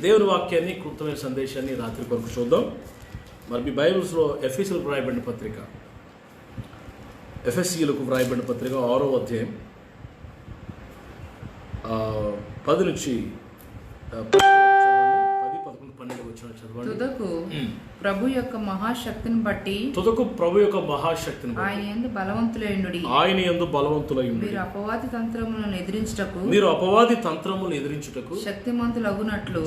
దేవుని వాక్యాన్ని, కృతమైన సందేశాన్ని రాత్రి కొరకు చూద్దాం. మరి మీ బైబిల్స్లో ఎఫెసీయులకు వ్రాయబడిన పత్రిక, ఎఫెసీయులకు వ్రాయబడిన పత్రిక 6వ అధ్యాయం 10 నుంచి 10, 11, 12 వచ్చిన చదవండి. తుదకు ప్రభు యొక్క మహాశక్తిని బట్టి ఆయన యందు బలవంతులైయుండుడి. మీరు అపవాది తంత్రములను ఎదిరించుటకు శక్తిమంతులగునట్లు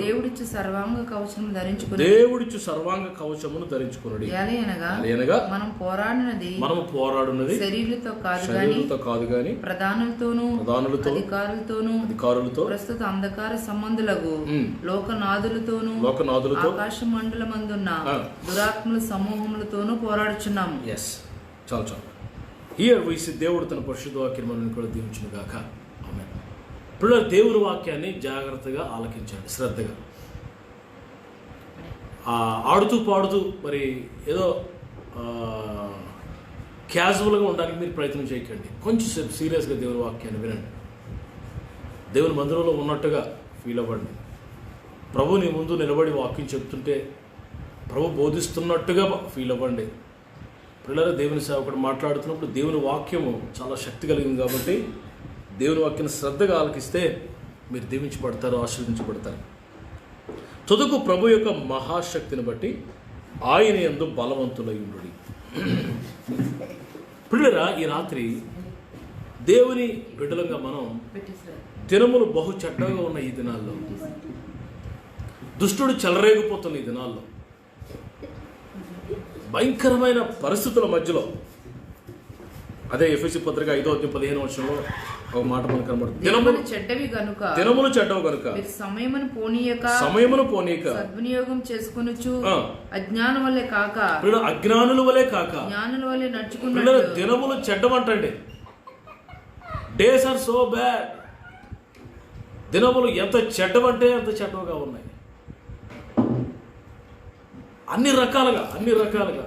దేవుడిచ్చు సర్వాంగ కవచమును ధరించుకునుడి. ఎలయనగా మనం పోరాడినది శరీరులతో కాదు గాని ప్రధానులతోనూ అధికారులతోనూ ప్రస్తుత అంధకార సంబంధులకు లోకనాథులతోనూ ఆకాశ మండలమందున్న దురాత్మల సమూహములతోనూ పోరాడుచున్నాము. చాలు హియర్ వి సీ దేవుడు తన పరిశుద్ధ వాక్యాన్ని మనల్ని కూడా దీవించును గాక. ఆమేన్. పిల్లలు దేవుని వాక్యాన్ని జాగ్రత్తగా ఆలకించండి, శ్రద్ధగా. ఆడుతూ పాడుతూ మరి ఏదో క్యాజువల్గా ఉండడానికి మీరు ప్రయత్నం చేయకండి. కొంచెం సేపు సీరియస్గా దేవుని వాక్యాన్ని వినండి. దేవుని మందిరంలో ఉన్నట్టుగా ఫీల్ అవ్వండి. ప్రభు నీ ముందు నిలబడి వాక్యం చెప్తుంటే ప్రభు బోధిస్తున్నట్టుగా ఫీల్ అవ్వండి. పిల్లలు దేవుని సేవకుడు మాట్లాడుతున్నప్పుడు దేవుని వాక్యము చాలా శక్తి కలిగింది కాబట్టి దేవుని వాక్యాన్ని శ్రద్ధగా ఆలకిస్తే మీరు దీవించబడతారు, ఆశీర్వదించబడతారు. తుదకు ప్రభు యొక్క మహాశక్తిని బట్టి ఆయన యందు బలవంతులయ్యుండుడి. పిల్లరా, ఈ రాత్రి దేవుని బిడ్డలంగా మనం దినములు బహు చెడ్డగా ఉన్న ఈ దినాల్లో, దుష్టుడు చెలరేగిపోతున్న ఈ దినాల్లో, భయంకరమైన పరిస్థితుల మధ్యలో, అదే ఎఫెసీ పత్రిక 5వ అధ్యాయం 15వ వచనంలో ఒక మాట మనకు కనబడుతుంది. దినములు చెడ్డవి గనుక సమయమును పోనీయక సద్వినియోగం చేసుకొనుచు అజ్ఞానుల వలె కాక జ్ఞానుల వలె నడుచుకున్నట్టు. దినములు చెడ్డమంటండి. Days are so bad. దినములు ఎంత చెడ్డమంటే అంత చెడ్డగా ఉన్నాయి. అన్ని రకాలుగా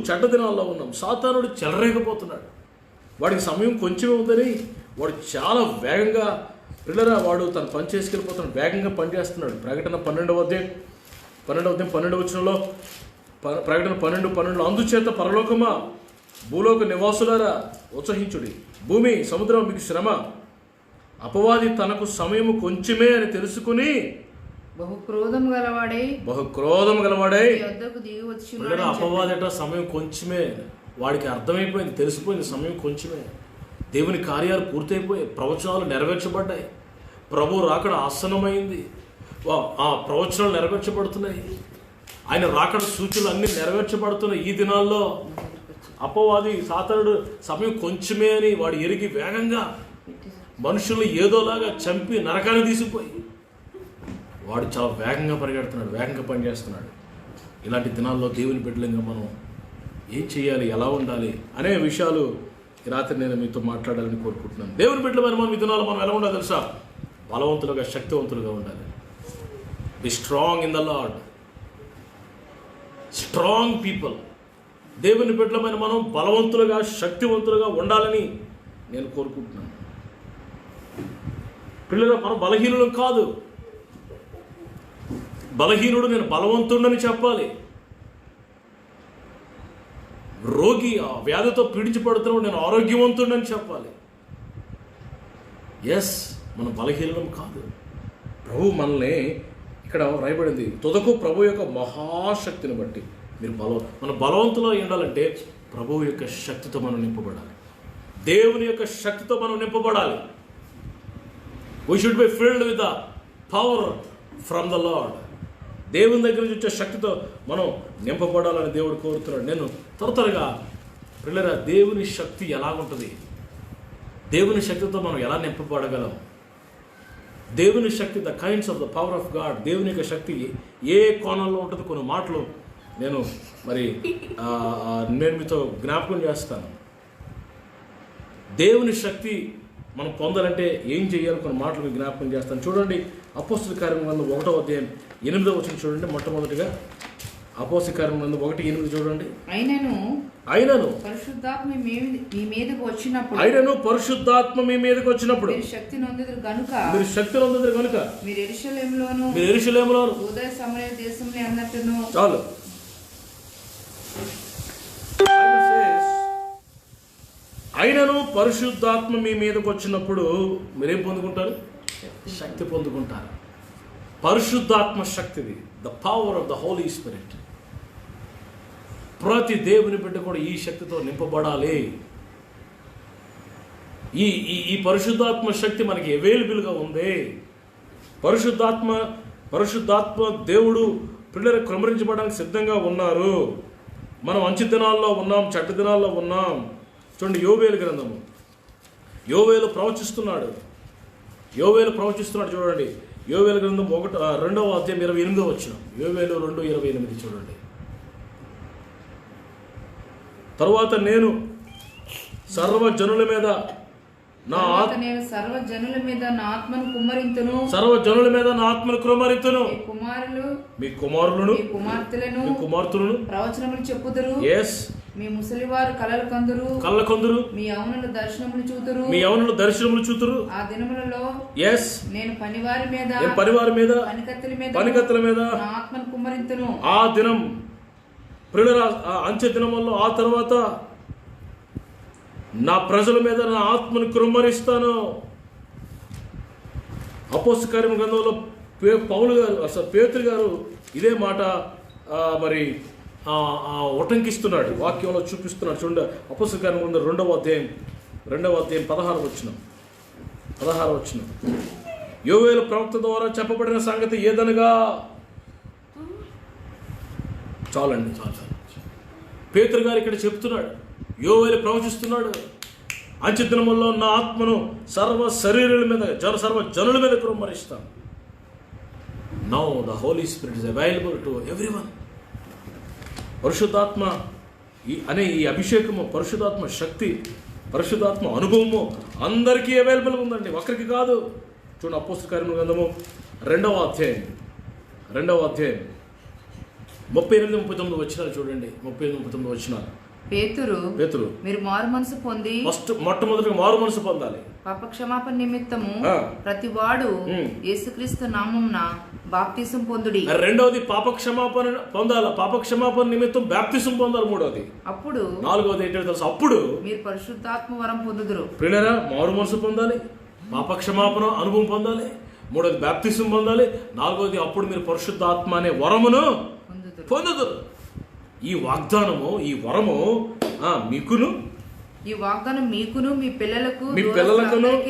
చెడ్డ దినాల్లో ఉన్నాం. సాతానుడు చెలరేకపోతున్నాడు. వాడికి సమయం కొంచెమే ఉందని వాడు చాలా వేగంగా పిల్లరా వాడు తను పని చేసుకెళ్ళిపోతున్నాడు, వేగంగా పనిచేస్తున్నాడు. ప్రకటన 12వ అధ్యాయం 12వ వచనంలో, ప్రకటన 12:12 అందుచేత పరలోకమా భూలోక నివాసులారా ఉత్సహించుడి, భూమి సముద్రం మీకు శ్రమ, అపవాది తనకు సమయము కొంచెమే అని తెలుసుకుని బహుక్రోధం గలవాడై దిగి అపవాదట సమయం కొంచెమే. వాడికి అర్థమైపోయింది, తెలిసిపోయింది, సమయం కొంచెమే. దేవుని కార్యాలు పూర్తయిపోయాయి, ప్రవచనాలు నెరవేర్చబడ్డాయి, ప్రభు రాకడ ఆసన్నమైంది, ఆ ప్రవచనాలు నెరవేర్చబడుతున్నాయి, ఆయన రాకడ సూచనలు అన్ని నెరవేర్చబడుతున్నాయి. ఈ దినాల్లో అపవాది సాతానుడు సమయం కొంచెమే అని వాడు ఎరిగి వేగంగా మనుషుల్ని ఏదోలాగా చంపి నరకాన్ని తీసిపోయి వాడు చాలా వేగంగా పరిగెడుతున్నాడు, వేగంగా పనిచేస్తున్నాడు. ఇలాంటి దినాల్లో దేవుని బిడ్డలంగా మనం ఏం చేయాలి, ఎలా ఉండాలి అనే విషయాలు ఈ రాత్రి నేను మీతో మాట్లాడాలని కోరుకుంటున్నాను. దేవుని బిడ్డలమైన మనం ఈ దినాల్లో మనం ఎలా ఉండాలి తెలుసా? బలవంతులుగా, శక్తివంతులుగా ఉండాలి. Be strong in the lord, strong people. దేవుని బిడ్డలమైన మనం బలవంతులుగా, శక్తివంతులుగా ఉండాలని నేను కోరుకుంటున్నాను. పిల్లలు, మనం బలహీనులం కాదు. బలహీనుడు నేను బలవంతుడని చెప్పాలి. రోగి ఆ వ్యాధితో పీడించబడుతున్నాడు, నేను ఆరోగ్యవంతుడని చెప్పాలి. ఎస్, మనం బలహీనం కాదు. ప్రభు మనల్ని ఇక్కడ రాయబడింది, తుదకు ప్రభు యొక్క మహాశక్తిని బట్టి మీరు మనం బలవంతులో ఉండాలంటే ప్రభువు యొక్క శక్తితో మనం నింపబడాలి. దేవుని యొక్క శక్తితో మనం నింపబడాలి. We should be filled with the power from the Lord. దేవుని దగ్గర నుంచి వచ్చే శక్తితో మనం నింపబడాలని దేవుడు కోరుతున్నాడు. నేను త్వరగా పిల్లరా, దేవుని శక్తి ఎలాగుంటుంది, దేవుని శక్తితో మనం ఎలా నింపబడగలం, దేవుని శక్తి, the kinds of the power of God, దేవుని యొక్క శక్తి ఏ కోణంలో ఉంటుంది, కొన్ని మాటలు నేను మీతో జ్ఞాపకం చేస్తాను. దేవుని శక్తి మనం పొందాలంటే ఏం చేయాలి, కొన్ని మాటలు మీకు జ్ఞాపకం చేస్తాను. చూడండి, అపోస్తల కార్యం గ్రంథం 1వ అధ్యాయం 8వ వచనం చూడండి. మొట్టమొదటిగా అపోస్తలుల కార్యం 1:8 చూడండి. అయినను పరిశుద్ధాత్మ మీ మీదకి వచ్చినప్పుడు మీరు శక్తి నొందుదురు గనుక మీరు యెరూషలేములోను యూదయ సమరయ దేశంలో అన్నట్టును. చాలు. అయినను పరిశుద్ధాత్మ మీ మీదకి వచ్చినప్పుడు మీరేం పొందుకుంటారు? శక్తి పొందుకుంటారు. పరిశుద్ధాత్మ శక్తిది, the power of the Holy Spirit. ప్రతి దేవుని బిడ్డ కూడా ఈ శక్తితో నింపబడాలి. ఈ ఈ పరిశుద్ధాత్మ శక్తి మనకి అవైలబుల్గా ఉంది. పరిశుద్ధాత్మ దేవుడు పిల్లలు క్రమరించబడడానికి సిద్ధంగా ఉన్నారు. మనం అంచె దినాల్లో ఉన్నాం, చెడ్డ దినాల్లో ఉన్నాం. చూడండి, యోవేలు గ్రంథము. యోవేలు ప్రవచిస్తున్నాడు చూడండి. యోవేలు గ్రంథం 2వ అధ్యాయం 28వ వచనం. యోవేలు 2:28 చూడండి. తరువాత నేను సర్వజనుల మీద నా ఆత్మను కుమ్మరింతును. మీ కుమారులను కుమార్తెలను ప్రవచనములు చెప్పుదురు. మీ ముసలివారు కళ్ళ కందురు. మీ యవ్వనులు దర్శనములు చూతురు. ఆ దినములలో నేను పనివారి మీద పనికత్తెల మీద నా ఆత్మను కుమ్మరింతును. ఆ దినం ప్రియుల అంచె దినముల్లో ఆ తర్వాత నా ప్రజల మీద నా ఆత్మను కుమ్మరిస్తాను. అపోస్తలుల కార్యం గ్రంథంలో పౌలు గారు, అసలు పేతురు గారు ఇదే మాట మరి ఉటంకిస్తున్నాడు, వాక్యంలో చూపిస్తున్నాడు. చూడండి, అపోస్తలుల కార్యం గ్రంథం 2వ అధ్యాయం 16వ వచనం. యోవేలు ప్రవక్త ద్వారా చెప్పబడిన సంగతి ఏదనగా, చాలు. పేతురు గారు ఇక్కడ చెప్తున్నాడు, యోవేలు ప్రవచిస్తున్నాడు, అంచె దినముల్లో నా ఆత్మను సర్వ జనుల మీద కుమ్మరిస్తాను. Now the Holy Spirit is available to everyone. పరిశుద్ధాత్మ అనే ఈ అభిషేకము, పరిశుద్ధాత్మ శక్తి, పరిశుద్ధాత్మ అనుభవము అందరికీ అవైలబుల్ ఉందండి, ఒక్కరికి కాదు. చూడండి, అపోస్తలుల కార్యం గ్రంథము 2వ అధ్యాయం 38-39 వచనాలు చూడండి. 38-39 వచనాలు. పేతురు మీరు మారు మనసు పొంది మొట్టమొదటిగా మారు మనసు పొందాలి. పాపక్షమాపణ నిమిత్తము ప్రతి వాడు యేసుక్రీస్తు నామమున బాప్తిసం పొందుడి. రెండవది పాపక్షమాపణ పొందాలి. పాపక్షమాపణ నిమిత్తం బాప్తిసం పొందాలి. మూడవది, అప్పుడు 4వది ఏంటో తెలుసు, అప్పుడు మీరు పరిశుద్ధాత్మ వరం పొందుదురు. ప్రియులారా, మారు మనసు పొందాలి, పాపక్షమాపణ అనుభవం పొందాలి, మూడవది బాప్తిసం పొందాలి, 4వది అప్పుడు మీరు పరిశుద్ధాత్మ అనే వరమును పొందుదురు. ఈ వాగ్దానము, ఈ వరము మీకును మీ పిల్లలకును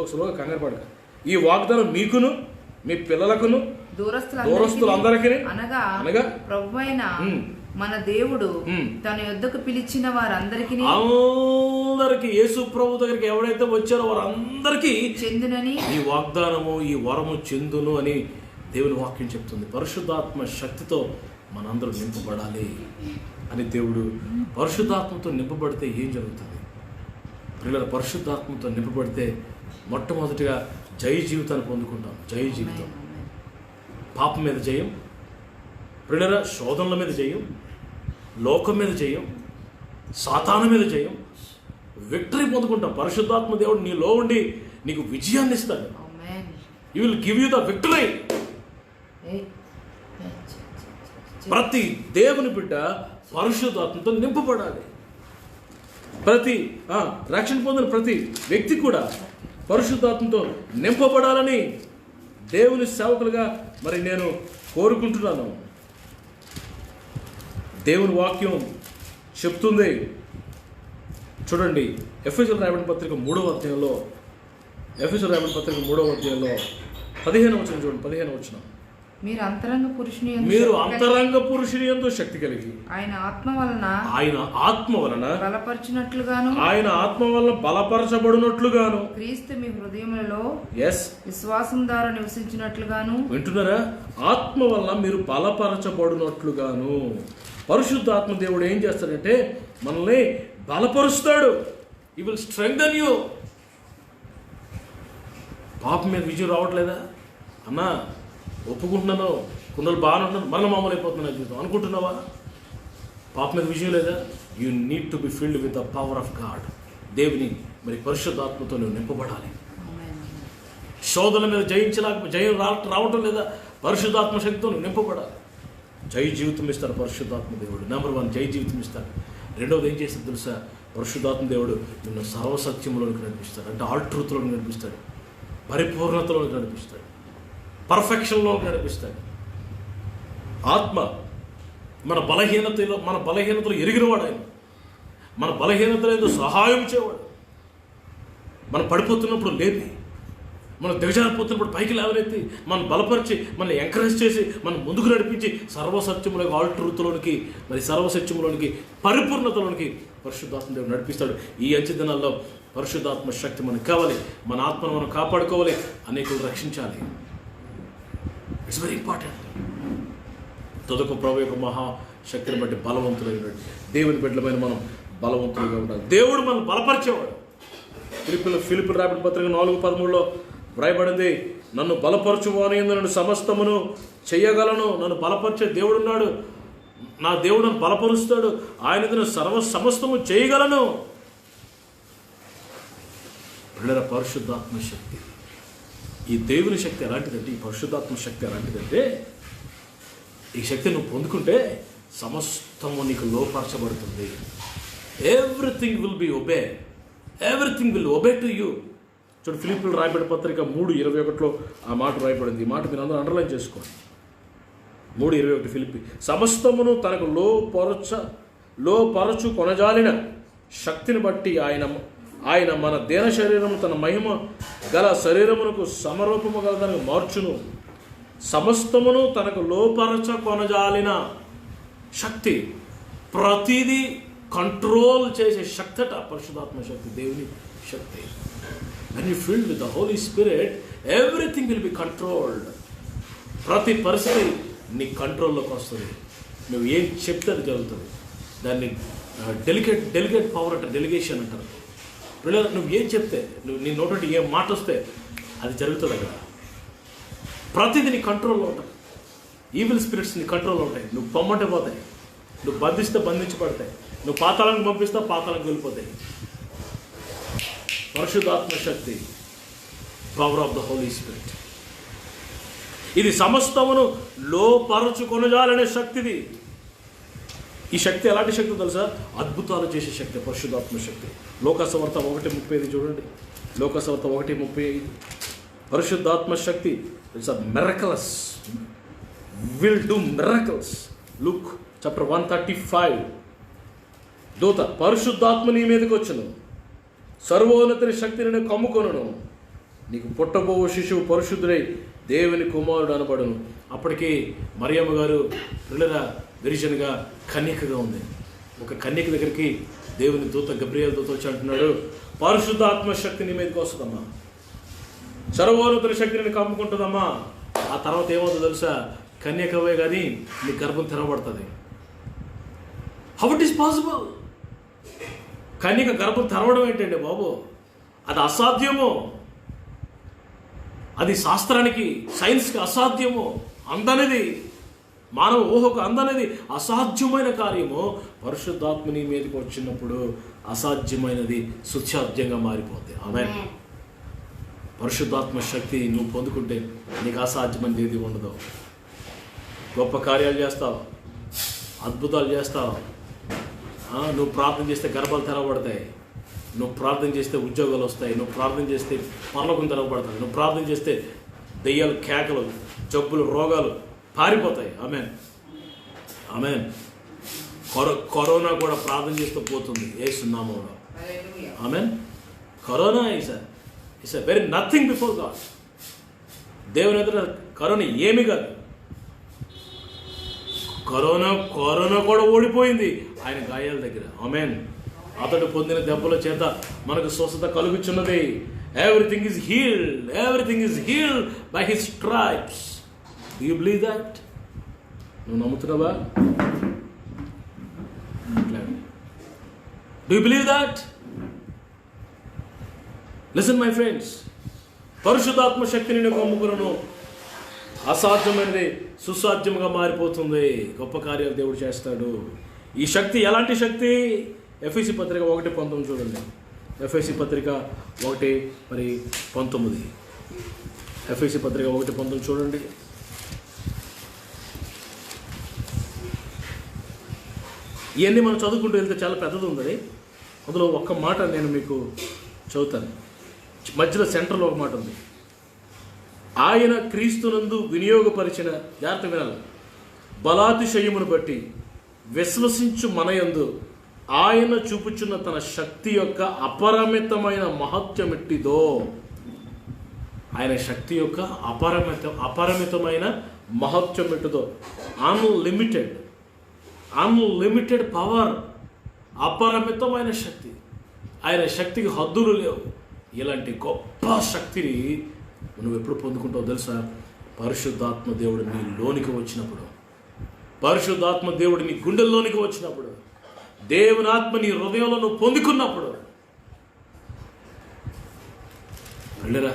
స్లోగా కంగారు పడక. ఈ వాగ్దానం మీకును మీ పిల్లలకును దూరస్తులందరికీ అనగా ప్రభువైన మన దేవుడు తన యొద్దకు పిలిచిన వారందరికీ యేసు ప్రభు దగ్గరికి ఎవరైతే వచ్చారో వారందరికీ చెందునని ఈ వాగ్దానము, ఈ వరము చెందును అని దేవుని వాక్యం చెప్తుంది. పరిశుద్ధాత్మ శక్తితో మనందరూ నింపబడాలి అని దేవుడు. పరిశుద్ధాత్మతో నింపబడితే ఏం జరుగుతుంది? పిల్లల పరిశుద్ధాత్మతో నింపబడితే మొట్టమొదటిగా జయ జీవితాన్ని పొందుకుంటాం. జయ జీవితం, పాపం మీద జయం, పిల్లల శోధనల మీద జయం, లోకం మీద జయం, సాతాను మీద జయం, విక్టరీ పొందుకుంటాం. పరిశుద్ధాత్మ దేవుడు నీలో ఉండి నీకు విజయాన్ని ఇస్తాడు. He will give you the victory. ప్రతి దేవుని బిడ్డ పరిశుద్ధాత్మతో నింపబడాలి. ప్రతి రక్షణ పొందిన ప్రతి వ్యక్తి కూడా పరిశుద్ధాత్మతో నింపబడాలని దేవుని సేవకులుగా మరి నేను కోరుకుంటున్నాను. దేవుని వాక్యం చెప్తుంది. చూడండి, ఎఫెసీయులకు రాయబడిన పత్రిక 3వ అధ్యాయంలో 15వ వచనం చూడండి. 15వ వచనం. మీరు అంతరంగ పురుషుని యందు శక్తి కలిగి ఆయన ఆత్మ వలన బలపరచబడినట్లుగాను క్రీస్తు మీ హృదయములలో విశ్వాసం ద్వారా నివసించినట్లుగాను. వింటున్నారా? ఆత్మ వలన మీరు బలపరచబడినట్లుగాను. పరిశుద్ధాత్మ దేవుడు ఏం చేస్తాడంటే మనల్ని బలపరుస్తాడు. He will strengthen you. పాపం మీద విజయం రావట్లేదా అన్నా? ఒప్పుకుంటున్నాను, కొన్ని బాగానే ఉంటున్నాను, మళ్ళీ మామూలు అయిపోతున్నాను జీవితం అనుకుంటున్నావా? పాప మీద విజయం లేదా? You need to be filled with the power of God. దేవుని మరి పరిశుద్ధాత్మతో నువ్వు నింపబడాలి. శోధన మీద జయం రావటం లేదా? పరిశుద్ధాత్మ శక్తితో నువ్వు నింపబడాలి. జై జీవితం ఇస్తాడు పరిశుద్ధాత్మ దేవుడు. నెంబర్ 1 జై జీవితం ఇస్తాడు. రెండవది ఏం చేస్తాడు తెలుసా? పరిశుద్ధాత్మ దేవుడు నిన్ను సర్వసత్యంలోనికి నడిపిస్తాడు. అంటే ఆల్ ట్రూత్లోకి నడిపిస్తాడు, పరిపూర్ణతలోకి నడిపిస్తాడు, పర్ఫెక్షన్లోకి నడిపిస్తాడు. ఆత్మ మన బలహీనతలు ఎరిగినవాడు ఆయన. మన బలహీనతలు సహాయం చేయవాడు. మనం పడిపోతున్నప్పుడు లేపి, మనం దిగజారిపోతున్నప్పుడు పైకి లేవనెత్తి, మనం బలపరిచి, మనల్ని ఎంకరేజ్ చేసి, మనం ముందుకు నడిపించి సర్వసత్యంలోకి, ఆల్ ట్రూత్లోనికి, మరి సర్వసత్యంలోనికి, పరిపూర్ణతలోనికి పరిశుద్ధాత్మ దేవుడు నడిపిస్తాడు. ఈ అంచె దినాల్లో పరిశుద్ధాత్మ శక్తి మనకు కావాలి. మన ఆత్మను మనం కాపాడుకోవాలి, అనేకులు రక్షించాలి. It's very important. తొదకు ప్రభు యొక్క మహాశక్తిని బట్టి బలవంతులైన దేవుని బిడ్డలమైన మనం బలవంతులుగా ఉండాలి. దేవుడు మనం బలపరిచేవాడు. ఫిలిప్పులు రాబడిన పత్రిక 4:13 వ్రాయబడింది, నన్ను బలపరచువాని నన్ను సమస్తమును చెయ్యగలను. నన్ను బలపరిచే దేవుడు ఉన్నాడు. నా దేవుడు నన్ను బలపరుస్తాడు. ఆయన సమస్తము చేయగలను. పిల్లల పరిశుద్ధాత్మ శక్తి, ఈ దేవుని శక్తి ఎలాంటిదంటే, ఈ పరిశుద్ధాత్మ శక్తి ఎలాంటిదంటే, ఈ శక్తి నువ్వు పొందుకుంటే సమస్తము నీకు లోపరచబడుతుంది. Everything will be obey, everything will obey to you. చూడు, ఫిలిప్పులు రాయబడిన పత్రిక 3:21 ఆ మాట రాయబడింది. ఈ మాట మీరు అందరూ అండర్లైన్ చేసుకోండి. 3:21 ఫిలిప్పి, సమస్తమును తనకు లోపరచు కొనజాలిన శక్తిని బట్టి ఆయన మన దేన శరీరము తన మహిమ గల శరీరమునకు సమరూపము గలదానికి మార్చును. సమస్తమును తనకు లోపరచ కొనజాలిన శక్తి, ప్రతిదీ కంట్రోల్ చేసే శక్తి అట పరిశుద్ధాత్మ శక్తి, దేవుని శక్తి. When you filled with the Holy Spirit, everything will be controlled. ప్రతి పరిస్థితి నీ కంట్రోల్లోకి వస్తుంది. నువ్వు ఏం చెప్తే అది జరుగుతుంది. దాన్ని డెలిగేట్ పవర్ అంటారు, డెలిగేషన్ అంటారు. నువ్వు ఏం చెప్తే, నీ నోటి ఏం మాట వస్తే అది జరుగుతుంది. అక్కడ ప్రతిదీ నీ కంట్రోల్లో ఉంటుంది. ఈవిల్ స్పిరిట్స్ నీ కంట్రోల్లో ఉంటాయి. నువ్వు పొమ్మంటే పోతాయి, నువ్వు బంధిస్తే బంధించబడతాయి, నువ్వు పాతాళానికి పంపిస్తే పాతాళానికి వెళ్ళిపోతాయి. పరిశుద్ధాత్మ శక్తి, power of the Holy Spirit, ఇది సమస్తమును లోపరచు కొనజాలనే శక్తిది. ఈ శక్తి ఎలాంటి శక్తి తెలుసా? అద్భుతాలు చేసే శక్తి పరిశుద్ధాత్మ శక్తి. లోకసువార్త 1:35 చూడండి. లోకసువార్త 1:35, పరిశుద్ధాత్మ శక్తి it's a miracles, will do miracles. Look chapter 1:35, దూత, పరిశుద్ధాత్మ నీ మీదకి వచ్చును, సర్వోన్నతిని శక్తిని నేను కమ్ముకొనును, నీకు పుట్టబో శిశువు పరిశుద్ధుడై దేవుని కుమారుడు అనబడును. అప్పటికి మరియమ్మ గారు పిల్లరా విరిజన్గా కన్యకగా ఉంది. ఒక కన్యక దగ్గరికి దేవుని దూత, గబ్రియేలు దూత వచ్చి అంటున్నాడు, పరిశుద్ధాత్మ శక్తి నీ మీదకి వస్తుందమ్మా, సర్వోన్నతుల శక్తిని కమ్ముకుంటుందమ్మా. ఆ తర్వాత ఏమవుతుందో తెలుసా? కన్యకవే కానీ నీ గర్భం తెరవబడుతుంది. How it is possible? కన్యక గర్భం తెరవడం ఏంటండి బాబు? అది అసాధ్యము. అది శాస్త్రానికి, సైన్స్కి అసాధ్యము, అందనిది, మానవ ఊహకు అందనిది, అసాధ్యమైన కార్యము. పరిశుద్ధాత్మని మీదకి వచ్చినప్పుడు అసాధ్యమైనది సుసాధ్యంగా మారిపోతుంది. ఆమేన్. పరిశుద్ధాత్మ శక్తి నువ్వు పొందుకుంటే నీకు అసాధ్యమైనది ఏది ఉండదు. గొప్ప కార్యాలు చేస్తావు, అద్భుతాలు చేస్తావు. నువ్వు ప్రార్థన చేస్తే గర్భాలు తెరవబడతాయి, నువ్వు ప్రార్థన చేస్తే ఉద్యోగాలు వస్తాయి, నువ్వు ప్రార్థన చేస్తే పరలోకం తెరవబడతాయి, నువ్వు ప్రార్థన చేస్తే దెయ్యాలు, కేకలు, జబ్బులు, రోగాలు పారిపోతాయి. ఆమేన్, ఆమేన్. కరోనా కూడా ప్రార్థన చేస్తూ పోతుంది యేసు నామములో. ఆమేన్. Corona is a very nothing before God. దేవుని ఎదుట కరోనా ఏమి కాదు. కరోనా కూడా ఓడిపోయింది ఆయన గాయాల దగ్గర. ఆమేన్. అతడు పొందిన దెబ్బల చేత మనకు స్వస్థత కలుగుచున్నది. Everything is healed, everything is healed by his stripes. Do you believe that? నువ్వు నమ్ముతున్నావా? Do you believe that? Listen my friends, పరిశుద్ధాత్మ శక్తిని నేను కమ్ముకున్నాను. అసాధ్యమైనది సుసాధ్యంగా మారిపోతుంది. గొప్ప కార్యాలు దేవుడు చేస్తాడు. ఈ శక్తి ఎలాంటి శక్తి? ఎఫెసీ పత్రిక 1:19 చూడండి. ఎఫెసీ పత్రిక 1:19. ఎఫెసీ పత్రిక 1:19 చూడండి. ఇవన్నీ మనం చదువుకుంటూ వెళ్తే చాలా పెద్దది ఉంది. అందులో ఒక్క మాట నేను మీకు చదువుతాను. మధ్యలో సెంటర్లో ఒక మాట ఉంది. ఆయన క్రీస్తునందు వినియోగపరిచిన, జాగ్రత్త వినాలి, బలాతిశయమును బట్టి విశ్వసించు మనయందు ఆయన చూపుచున్న తన శక్తి యొక్క అపరిమితమైన మహత్యమెట్టిదో. ఆయన శక్తి యొక్క అపరిమితమైన మహత్యమెట్టిదో. అన్లిమిటెడ్ పవర్, అపరిమితమైన శక్తి. ఆయన శక్తికి హద్దులు లేవు. ఇలాంటి గొప్ప శక్తిని నువ్వు ఎప్పుడు పొందుకుంటావు తెలుసా? పరిశుద్ధాత్మ దేవుడు నీ లోనికి వచ్చినప్పుడు, పరిశుద్ధాత్మ దేవుడు నీ గుండెల్లోనికి వచ్చినప్పుడు, దేవుని ఆత్మ నీ హృదయంలో నువ్వు పొందుకున్నప్పుడు. వెళ్ళరా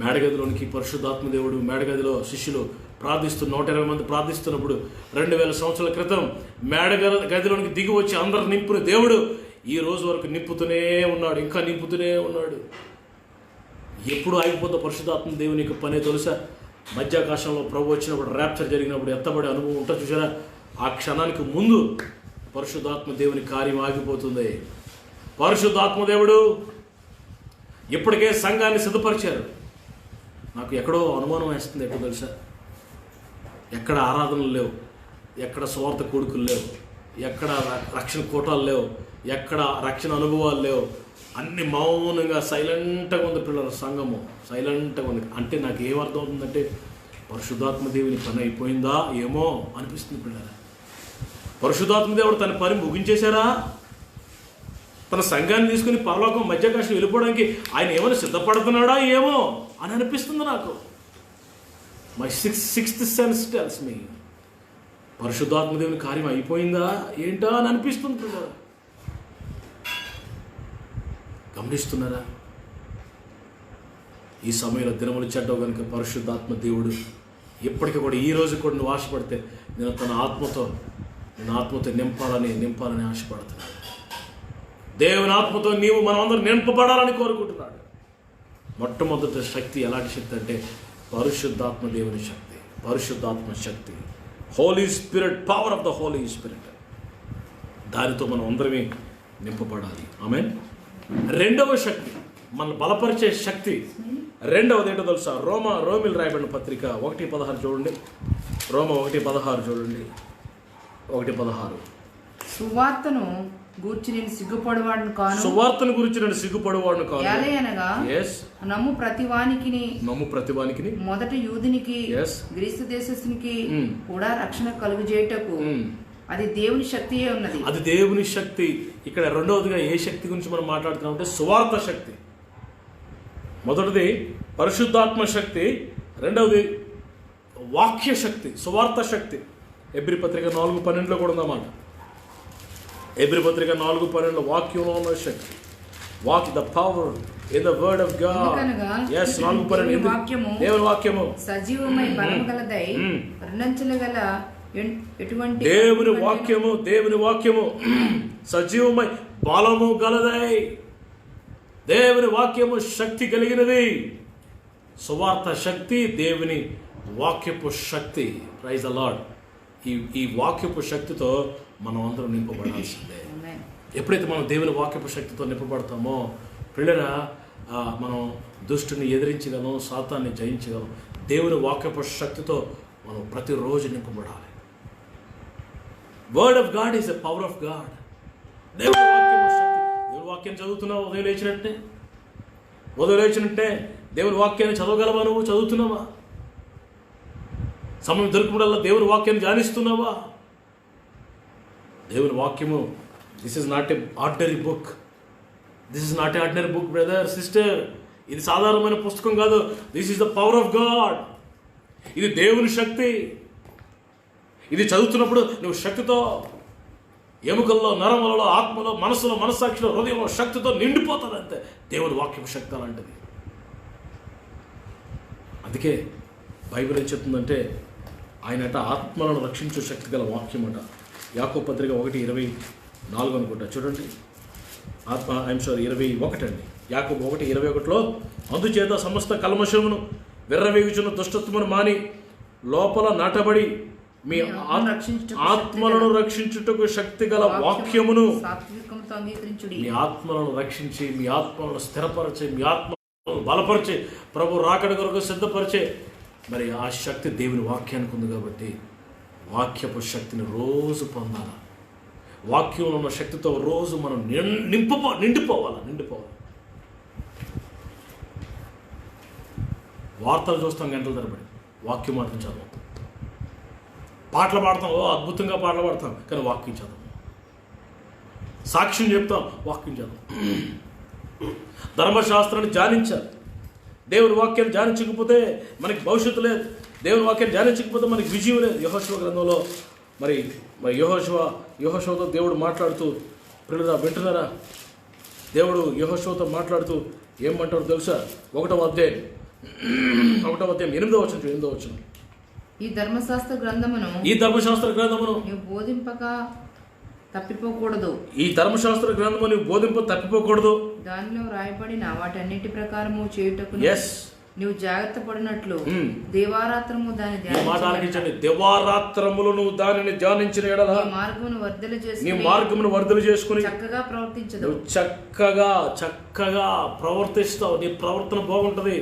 మేడగదిలోనికి పరిశుద్ధాత్మ దేవుడు, మేడగదిలో శిష్యులు 120 మంది ప్రార్థిస్తున్నప్పుడు 2000 సంవత్సరాల క్రితం గదిలోనికి దిగి వచ్చి అందరు నింపుని దేవుడు ఈ రోజు వరకు నింపుతూనే ఉన్నాడు, ఇంకా నింపుతూనే ఉన్నాడు. ఎప్పుడు ఆగిపోతే పరిశుద్ధాత్మ దేవుని యొక్క పనే తెలుసా? మధ్యాకాశంలో ప్రభు వచ్చినప్పుడు, ర్యాప్చర్ జరిగినప్పుడు ఎత్తబడే అనుభవం ఉంటుంది చూసారా? ఆ క్షణానికి ముందు పరిశుద్ధాత్మ దేవుని కార్యం ఆగిపోతుంది. పరిశుద్ధాత్మ దేవుడు ఇప్పటికే సంఘాన్ని సిద్ధపరిచారు. నాకు ఎక్కడో అనుమానం వేస్తుంది. ఎక్కడో తెలుసా? ఎక్కడ ఆరాధనలు లేవు, ఎక్కడ స్వార్థ కొడుకులు లేవు, ఎక్కడ రక్షణ కూటాలు లేవు, ఎక్కడ రక్షణ అనుభవాలు లేవు. అన్ని మౌనంగా సైలెంట్గా ఉంది పిల్లల సంఘము, సైలెంట్గా ఉంది. అంటే నాకు ఏమర్థం అవుతుందంటే పరిశుద్ధాత్మ దేవుని పని అయిపోయిందా ఏమో అనిపిస్తుంది పిల్లల. పరిశుద్ధాత్మ దేవుడు తన పని ముగించేశారా? తన సంఘాన్ని తీసుకుని పరలోకం మధ్యాకాశం వెళ్ళిపోవడానికి ఆయన ఏమైనా సిద్ధపడుతున్నాడా ఏమో అని అనిపిస్తుంది నాకు. My sixth sense tells me పరిశుద్ధాత్మ దేవుని కార్యం అయిపోయిందా ఏంటా అని అనిపిస్తుంది పిల్లల. గమనిస్తున్నారా? ఈ సమయంలో దినములు చెడ్డవు కనుక పరిశుద్ధాత్మ దేవుడు ఇప్పటికీ కూడా ఈ రోజు కూడా నువ్వు ఆశపడితే నేను తన ఆత్మతో నింపాలని ఆశపడుతున్నాడు. దేవుని ఆత్మతో మనం అందరం నింపబడాలని కోరుకుంటున్నాడు. మొట్టమొదటి శక్తి ఎలాంటి శక్తి అంటే పరిశుద్ధాత్మ దేవుని శక్తి, పరిశుద్ధాత్మ శక్తి, Holy Spirit, power of the Holy Spirit. దానితో మనం అందరమే నింపబడాలి. ఆమేన్. రెండవ శక్తి, మన బలపరిచే శక్తి రెండవది ఏంటో తెలుసా? రోమిల్ రాయబడిన పత్రిక 1:16 చూడండి. రోమ 1:16 చూడండి. 1:16. సువార్తను గురించి నేను సిగ్గుపడవాడును కాను. అనగా నమ్ము ప్రతివానికి మొదట యూదునికి గ్రీస్తు దేశస్థునికి కూడా రక్షణ కలుగజేయుటకు అది దేవుని శక్తియే ఉన్నది. అది దేవుని శక్తి. ఇక్కడ రెండవదిగా ఏ శక్తి గురించి మనం మాట్లాడుతున్నాం అంటే సువార్త శక్తి. మొదటిది పరిశుద్ధాత్మ శక్తి, రెండవది వాక్య శక్తి, సువార్త శక్తి. ఎబ్రీ పత్రిక 4:12 కూడా ఉందన్నమాట. ఎబ్రీ పత్రిక 4:12 వాక్యంలో ఉన్న శక్తి, the power in the word of God. yes 4:12 దేవుని వాక్యము సజీవమై బలము గలదై రెండంచెల గల ఎటువంటి దేవుని వాక్యము సజీవమై బలము గలదై. దేవుని వాక్యము శక్తి కలిగినది. సువార్త శక్తి, దేవుని వాక్యపు శక్తి. Praise the lord. ఈ వాక్యపు శక్తితో మనం అందరం నింపబడాల్సిందే. ఎప్పుడైతే మనం దేవుని వాక్యపు శక్తితో నింపబడతామో పిల్లరా మనం దుష్టుని ఎదిరించగలం, సాతాన్ని జయించగలం. దేవుని వాక్యపు శక్తితో మనం ప్రతిరోజు నింపబడాలి. Word of God is the power of God. దేవుని వాక్యపు శక్తి. దేవుని వాక్యం చదువుతున్నావా? ఉదయం లేచినట్టే దేవుని వాక్యాన్ని చదవగలవా? నువ్వు చదువుతున్నావా? సమయం దొరికినప్పుడల్లా దేవుని వాక్యాన్ని ధ్యానిస్తున్నావా? దేవుని వాక్యము this is not a ordinary book. Brother, sister. ఇది సాధారణమైన పుస్తకం కాదు. This is the power of God. ఇది దేవుని శక్తి. ఇది చదువుతున్నప్పుడు నువ్వు శక్తితో ఎముకల్లో, నరములలో, ఆత్మలో, మనసులో, మనస్సాక్షిలో, హృదయంలో శక్తితో నిండిపోతుంది. అంతే దేవుని వాక్యపు శక్తి అలాంటిది. అందుకే బైబిల్ ఏం చెప్తుందంటే ఆయనట ఆత్మలను రక్షించే శక్తి గల వాక్యం అట. యాకోబు పత్రిక 1:24 అనుకుంటా, చూడండి. 21 అండి. యాకోబు 1:21లో, అందుచేత సమస్త కల్మషమును విర్రవీగుచున్న దుష్టత్వమును మాని లోపల నాటబడి మీ ఆత్మలను రక్షించుటకు శక్తి గల వాక్యమును, మీ ఆత్మలను రక్షించి, మీ ఆత్మలను స్థిరపరిచి, మీ ఆత్మలను బలపరిచి, ప్రభు రాకడ కొరకు సిద్ధపరిచే మరి ఆ శక్తి దేవుని వాక్యానికి ఉంది. కాబట్టి వాక్యపు శక్తిని రోజు పొందాలి. వాక్యంలో ఉన్న శక్తితో రోజు మనం నిండిపోవాలి. వార్తలు చూస్తాం గంటల తరబడి, వాక్యం మాత్రం చదవం. పాటలు పాడతాం, అద్భుతంగా పాటలు పాడతాం, కానీ వాక్యం చదవం. సాక్ష్యం చెప్తాం, వాక్యం చదవం. ధర్మశాస్త్రాన్ని ధ్యానించాలి. దేవుని వాక్యాన్ని ధ్యానించకపోతే మనకి భవిష్యత్తు లేదు. దేవుని వాక్యాన్ని ధ్యానించకపోతే మనకి విజయం లేదు. యెహోషువ గ్రంథంలో మరి యెహోషువతో దేవుడు మాట్లాడుతూ, పిల్లరా వింటున్నారా, దేవుడు యెహోషువతో మాట్లాడుతూ ఏమంటాడు తెలుసా? 1వ అధ్యాయం 8వ వచనం. ఈ ధర్మశాస్త్ర గ్రంథమును నువ్వు బోధింపక తప్పిపోకూడదు. ఈ ధర్మశాస్త్ర గ్రంథము నువ్వు బోధింప తప్పిపోకూడదు. దానిలో రాయబడిన వాటన్నిటి ప్రకారము చేయుటకు నువ్వు జాగ్రత్త పడినట్లు దేవారాత్రము దాని దివారాత్రములు నువ్వు దానిని ధ్యానించిన ఎడల నీ మార్గమును వర్ధలు చేసుకుని చక్కగా ప్రవర్తించదు. చక్కగా ప్రవర్తిస్తావు. నీ ప్రవర్తన బాగుంటది,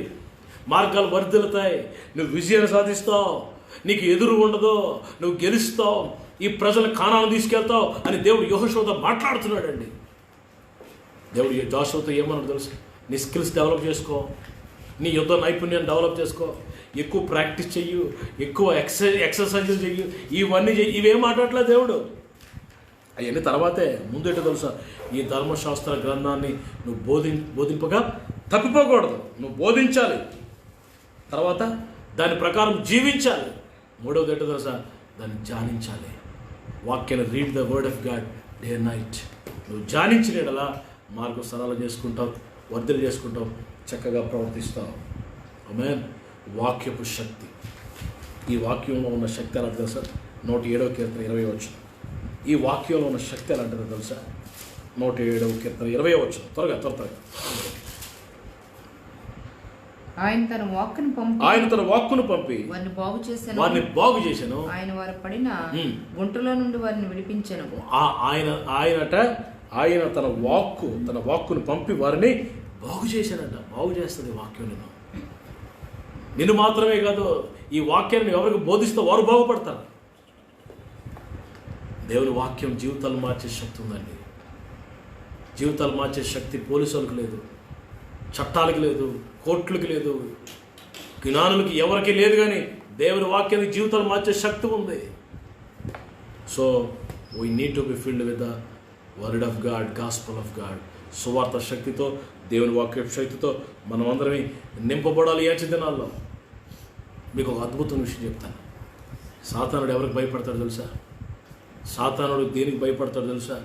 మార్గాలు వర్ధిల్లుతాయి, నువ్వు విజయాన్ని సాధిస్తావు, నీకు ఎదురు ఉండదు, నువ్వు గెలుస్తావు, ఈ ప్రజల కానాను తీసుకెళ్తావు అని దేవుడు యెహోషువతో మాట్లాడుతున్నాడండి. దేవుడు జోషువతో ఏమన్నాడు తెలుసు? నీ స్కిల్స్ డెవలప్ చేసుకో, నీ యుద్ధ నైపుణ్యాన్ని డెవలప్ చేసుకో, ఎక్కువ ప్రాక్టీస్ చెయ్యు, ఎక్కువ ఎక్సర్సైజులు చెయ్యు, ఇవన్నీ చెయ్యి. ఇవేం మాట్లాడలేదు దేవుడు. అవన్నీ తర్వాతే. ముందు ఏంటో తెలుసా? ఈ ధర్మశాస్త్ర గ్రంథాన్ని నువ్వు బోధింపగా తప్పిపోకూడదు. నువ్వు బోధించాలి, తర్వాత దాని ప్రకారం జీవించాలి. మూడవది ఏంటో తెలుసా? దాన్ని ధ్యానించాలి. వాక్యాన్ని read the word of God day and night. నువ్వు ధ్యానించినలా మార్గం సరళం చేసుకుంటావు, వర్ధలు చేసుకుంటావు, చక్కగా ప్రవర్తిస్తావు. ఆమేన్. వాక్యపు శక్తి. ఈ వాక్యంలో ఉన్న శక్తి ఎలా తెలుసా? 107వ కీర్తన 20వ వచనం. ఈ వాక్యంలో ఉన్న శక్తి ఎలాంటిదో తెలుసా? 107వ కీర్తన 20వ వచనం. త్వరగా. ఆయన తన వాక్కును పంపి వారిని బాగు చేశాను. ఆయన వారు పడిన గుంటలో నుండి వారిని విడిపించాను. ఆయన తన వాక్కును పంపి వారిని బాగు చేశానంట. బాగు చేస్తుంది వాక్యం నిన్ను మాత్రమే కాదు, ఈ వాక్యాన్ని ఎవరికి బోధిస్తే వారు బాగుపడతారు. దేవుని వాక్యం జీవితాలు మార్చే శక్తి ఉందండి. జీవితాలు మార్చే శక్తి పోలీసులకు లేదు, చట్టాలకి లేదు, కోర్టులకి లేదు, జ్ఞానులకి ఎవరికి లేదు. కానీ దేవుని వాక్యానికి జీవితాలు మార్చే శక్తి ఉంది. So we need to be filled with the word of God, gospel of God. సువార్త శక్తితో, దేవుని వాక్య శక్తితో మనం అందరమే నింపబడాలి. ఏ దినాల్లో మీకు ఒక అద్భుతమైన విషయం చెప్తాను. సాతానుడు ఎవరికి భయపడతాడు తెలుసా? సాతానుడు దేనికి భయపడతాడు తెలుసా?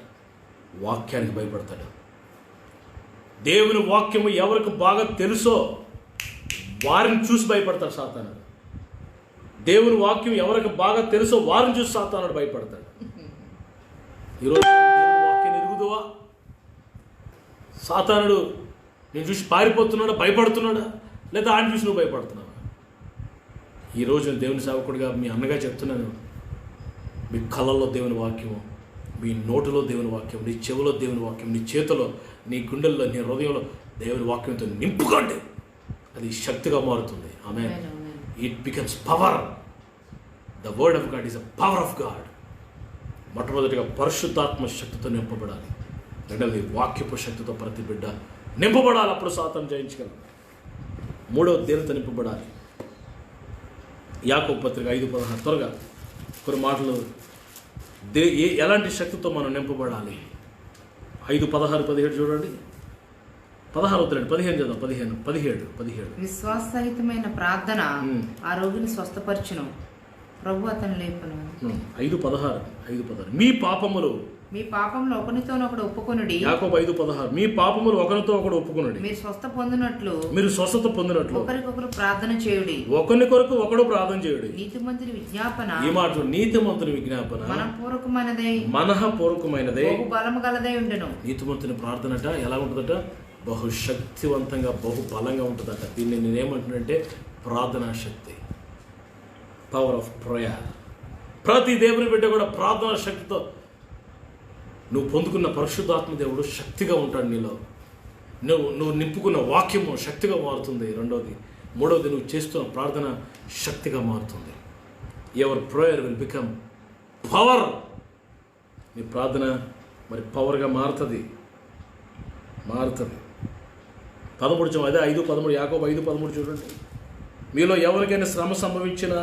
వాక్యానికి భయపడతాడు. దేవుని వాక్యము ఎవరికి బాగా తెలుసో వారిని చూసి భయపడతాడు సాతానుడు. దేవుని వాక్యం ఎవరికి బాగా తెలుసో వారిని చూసి సాతానుడు భయపడతాడు. ఈరోజు దేవుని వాక్యాన్ని ఎరుగుదువా? సాతానుడు నేను చూసి పారిపోతున్నాడా, భయపడుతున్నాడా, లేదా ఆయన చూసి నువ్వు భయపడుతున్నావా? ఈరోజు దేవుని సేవకుడిగా మీ అన్నగా చెప్తున్నాను, మీ కళ్ళల్లో దేవుని వాక్యం, మీ నోటిలో దేవుని వాక్యం, నీ చెవిలో దేవుని వాక్యం, నీ చేతిలో, నీ గుండెల్లో, నీ హృదయంలో దేవుని వాక్యంతో నింపుకోండి. అది శక్తిగా మారుతుంది. ఆమేన్. It becomes power. The word of God is a power of God. మొట్టమొదటిగా పరిశుద్ధాత్మ శక్తితో నింపబడాలి. రెండవది వాక్యపు శక్తితో ప్రతి బిడ్డ నింపబడాలి. అప్పుడు సాతాను జయించగలరు. మూడవ దేనితో నింపబడాలి? యాకోబు పత్రిక 5:16. త్వరగా కొన్ని మాటలు. ఎలాంటి శక్తితో మనం నింపబడాలి? 5:16-17 చూడండి. 16 వద్దులండి, 15 చదువు. 17. విశ్వాసరహితమైన ప్రార్థన ఆ రోగిని స్వస్థపరచును, ప్రభు అతను లేపును. 5:16. మీ పాపములు మీ పాపములు ఒకనితోనొకడు ఒప్పుకొనుడి. యాకోబు 5:16 మీ పాపములు ఒకరితో ఒకడు ఒప్పుకొనుడి. మీరు స్వస్థత పొందినట్లు ఒకరికొకరు ప్రార్థన చేయుడి. ఒకరి కొరకు ఒకడు ప్రార్థన చేయుడి. నీతిమంతుని విజ్ఞాపన, ఈ మాట నీతిమంతుని విజ్ఞాపన మనఃపూర్వకమైనదే బహు బలము గలదై ఉండును. నీతిమంతుని ప్రార్థనట ఎలా ఉంటుందట? బహుశక్తివంతంగా బహు బలంగా ఉంటుందట. దీన్ని నేనేమంటున్నానంటే ప్రార్థనా శక్తి, పవర్ ఆఫ్ ప్రేయర్. ప్రతి దేవుని బిడ్డ కూడా ప్రార్థనా శక్తితో నువ్వు పొందుకున్న పరిశుద్ధాత్మ దేవుడు శక్తిగా ఉంటాడు నీలో. నువ్వు నింపుకున్న వాక్యము శక్తిగా మారుతుంది. మూడవది నువ్వు చేస్తున్న ప్రార్థన శక్తిగా మారుతుంది. Your prayer will become power. నీ ప్రార్థన మరి పవర్గా మారుతుంది. 13 అదే 5:13 యాకోబు 5:13 చూడండి. మీలో ఎవరికైనా శ్రమ సంభవించిన,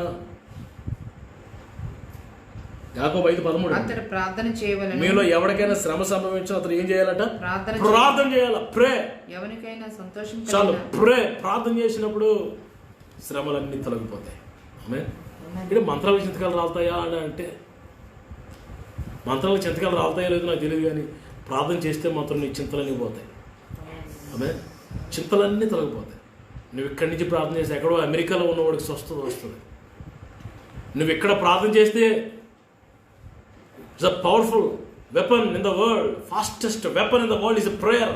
యాకోబు 5:13 అతడు ప్రార్థన చేయవలెను. మీలో ఎవరికైనా శ్రమ సంభవించిన అతను ఏం చేయాలట? ప్రార్థన చేయాలి. ప్రే. ఎవరికైనా సంతోషం చాలు, ప్రే. ప్రార్థన చేసినప్పుడు శ్రమలన్నీ తొలగిపోతాయి. ఇక్కడ మంత్రాలకు చింతకాలు రాలుతాయా అని అంటే, మంత్రాలకు చింతకాలు రాలుతాయో లేదో నాకు తెలియదు, కానీ ప్రార్థన చేస్తే మాత్రం నీ చింతలన్నీ పోతాయి. చింతలన్నీ తొలగిపోతాయి. నువ్వు ఇక్కడి నుంచి ప్రార్థన చేస్తే ఎక్కడో అమెరికాలో ఉన్నవాడికి స్వస్థత వస్తుంది. నువ్వు ఇక్కడ ప్రార్థన చేస్తే it's a powerful weapon in the world. Fastest weapon in the world is a prayer.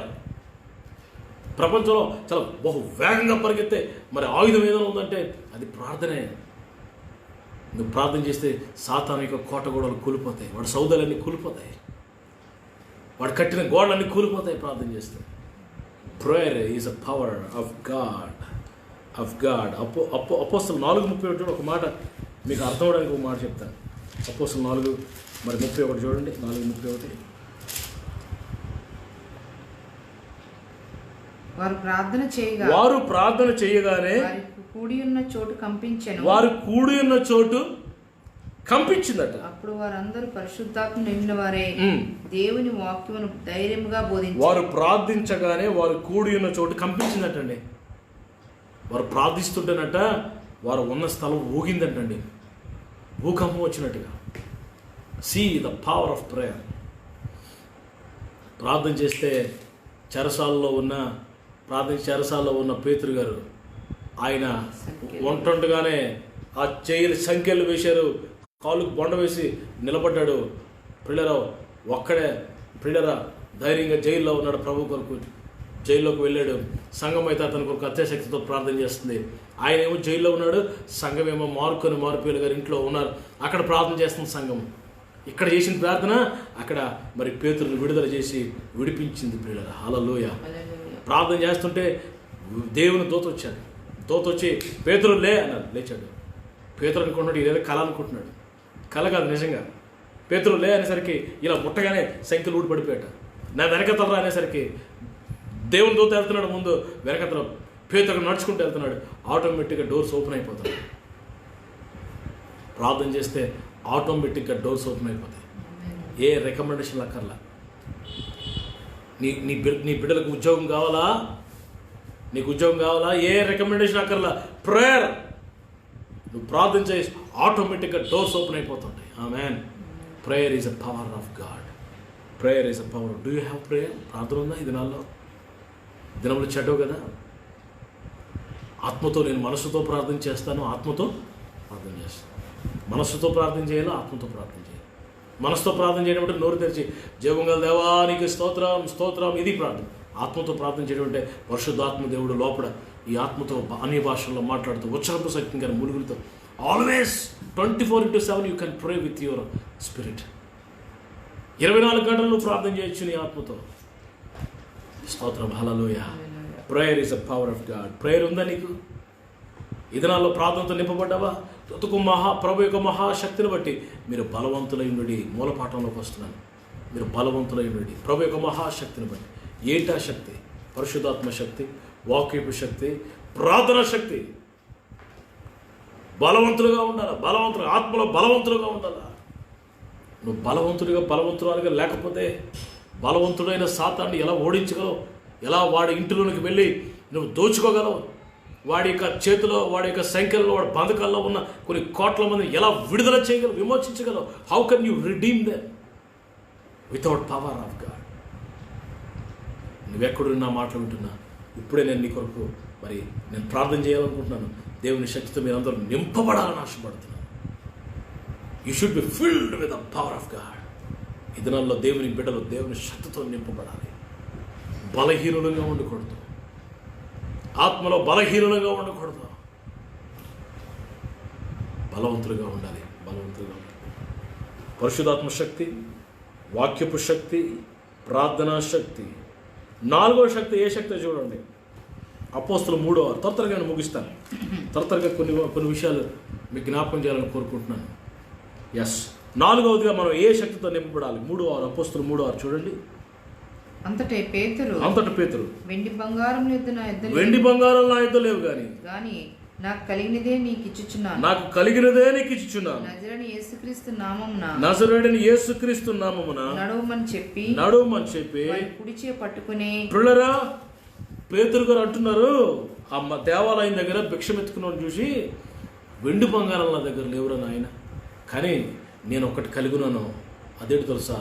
ప్రపంచంలో చాలా బహు వేగంగా పరిగెత్తే మరి ఆయుధం ఏదైనా ఉందంటే అది ప్రార్థనే. నువ్వు ప్రార్థన చేస్తే సాతాను యొక్క కోట గోడలు కూలిపోతాయి, వాడి సౌదాలన్నీ కూలిపోతాయి, వాడు కట్టిన గోడలన్నీ కూలిపోతాయి ప్రార్థన చేస్తే. Prayer is a power of God. అపోస్తలు 4:31 ఒక మాట మీకు అర్థం అవడానికి ఒక మాట చెప్తాను. అపోస్తలు 4:31 చూడండి. 4:31 వారు ప్రార్థన చేయగానే వారు కూడి ఉన్న చోటు కంపించిందట. అప్పుడు వారందరూ పరిశుద్ధాత్మ నిండిన వారే దేవుని వాక్యమును ధైర్యముగా బోధించారు. వారు ప్రార్థించగానే వారు కూడి ఉన్న చోటు కంపించిందటండి. వారు ప్రార్థిస్తుంటేనట వారు ఉన్న స్థలం ఊగిందంటండి, భూకంపం వచ్చినట్టుగా. See the power of prayer. ప్రార్థన చేస్తే చెరసాలలో ఉన్న పేతురు గారు, ఆయన ఒంటొంటగానే ఆ చేతులు సంఖ్యలు వేశారు, కాళ్ళకు బొండ వేసి నిలబడ్డాడు. ప్రియులరా ధైర్యంగా జైల్లో ఉన్నాడు. ప్రభు కొరకు జైల్లోకి వెళ్ళాడు. సంఘం అయితే అతని కొరకు అత్యాశక్తితో ప్రార్థన చేస్తుంది. ఆయన ఏమో జైల్లో ఉన్నాడు, సంఘం ఏమో మార్పులు గారు ఇంట్లో ఉన్నారు. అక్కడ ప్రార్థన చేస్తుంది సంఘం. ఇక్కడ చేసిన ప్రార్థన అక్కడ మరి పేతురుని విడుదల చేసి విడిపించింది. ప్రియులరా హల్లెలూయా. ప్రార్థన చేస్తుంటే దేవుని దూత వచ్చి పేతురు లే అన్నారు. లేచాడు. పేతురు అనుకుంటున్నాడు ఇదేదో కళ అనుకుంటున్నాడు. కళ కాదు, నిజంగా. పేతురు లే అనేసరికి ఇలా ముట్టగానే సంఖ్యలు ఊడిపడిపోయాట. నా వెనకతలరా అనేసరికి దేవుని దూత వెళ్తున్నాడు ముందు, వెనకతల పేతురు నడుచుకుంటూ వెళ్తున్నాడు. ఆటోమేటిక్గా డోర్స్ ఓపెన్ అయిపోతాయి. ప్రార్థన చేస్తే ఆటోమేటిక్గా డోర్స్ ఓపెన్ అయిపోతాయి. ఏ రికమెండేషన్ అక్కర్లా. నీ బిడ్డలకు ఉద్యోగం కావాలా, నీకు ఉద్యోగం కావాలా, ఏ రికమెండేషన్ అక్కర్లా. ప్రేయర్. నువ్వు ప్రార్థన చేసి ఆటోమేటిక్గా డోర్స్ ఓపెన్ అయిపోతుంటాయి. ఆమేన్. Prayer is a power of God. Prayer is a power. Do you have prayer? ప్రార్థన ఉందా ఈ దినాల్లో చెడ్డవు కదా. ఆత్మతో, నేను మనసుతో ప్రార్థన చేస్తాను, ఆత్మతో ప్రార్థన చేస్తాను. మనస్సుతో ప్రార్థన చేయాలి, ఆత్మతో ప్రార్థన చేయాలి. మనసుతో ప్రార్థన చేయడం అంటే నోరు తెరిచి జీవంగల దేవా నీకు స్తోత్రం ఇది ప్రార్థన. ఆత్మతో ప్రార్థన చేయడం అంటే పరిశుద్ధాత్మ దేవుడు లోపల ఈ ఆత్మతో అన్ని భాషల్లో మాట్లాడుతూ ఉచ్చరింపు శక్తి గారి ములుగులతో always 24/7 you can pray with your spirit. 24 గంటలు నువ్వు ప్రార్థన చేయొచ్చు నీ ఆత్మతో. స్తోత్రం. హల్లెలూయా. Prayer is a power of God. Prayer ఉందా నీకు? ఈ దినాల్లో ప్రార్థనతో నింపబడ్డావా? ప్రభు యొక్క మహాశక్తిని బట్టి మీరు బలవంతులై ఉండి, మూలపాఠంలోకి వస్తున్నాను. మీరు బలవంతులై ఉండి ప్రభు యొక్క మహాశక్తిని బట్టి. ఏంటా శక్తి? పరిశుద్ధాత్మ శక్తి, వాక్యపు శక్తి, ప్రార్థనా శక్తి. బలవంతులుగా ఉండాలి. ఆత్మలో బలవంతులుగా ఉండాలి. నువ్వు బలవంతురాలుగా లేకపోతే బలవంతుడైన సాతాన్ని ఎలా ఓడించగలవు? ఎలా వాడి ఇంటిలోనికి వెళ్ళి నువ్వు దోచుకోగలవు? వాడి యొక్క చేతిలో, వాడి యొక్క సంఖ్యలో, వాడి బంధకాల్లో ఉన్న కొన్ని కోట్ల మందిని ఎలా విడుదల చేయగలవు, విమోచించగలవు? How can you redeem them? Without power of God. నువ్వెక్కడు నా మాటలు వింటున్నా, ఇప్పుడే నేను నీ కొరకు మరి నేను ప్రార్థన చేయాలనుకుంటున్నాను. దేవుని శక్తితో మీరందరూ నింపబడాలని ఆశపడుతున్నాను. You should be filled with the power of God. ఈ దినాల్లో దేవుని బిడ్డలు దేవుని శక్తితో నింపబడాలి. బలహీనులుగా ఉండకూడదు, ఆత్మలో బలహీనులుగా ఉండకూడదు, బలవంతులుగా ఉండాలి. బలవంతులుగా ఉండాలి. పరిశుద్ధాత్మ శక్తి, వాక్యపు శక్తి, ప్రార్థనా శక్తి. 4వ శక్తి ఏ శక్తి చూడండి. అపోస్తులు 3వ, త్వరగా నేను ముగిస్తాను. త్వరగా కొన్ని విషయాలు మీకు జ్ఞాపకం చేయాలని కోరుకుంటున్నాను. ఎస్, 4వదిగా మనం ఏ శక్తితో నింపబడాలి. 3వ అపోస్తులు 3వ చూడండి. అంతటి పేతురు వెండి బంగారం నా యుద్ధ లేవు గాని నాకు కలిగినదే నీకు ఇచ్చుచున్నాను. నజరేయుడైన యేసుక్రీస్తు నామమున నడువమని చెప్పి కుడిచే పట్టుకుని. పిల్లరా, పేతురు గారు అంటున్నారు, ఆ దేవాలయం దగ్గర భిక్షమెత్తుకున్నాను చూసి, వెండి బంగారం నా దగ్గర లేవురా నాయన, కానీ నేను ఒకటి కలిగి ఉన్నాను. అదేంటి తెలుసా?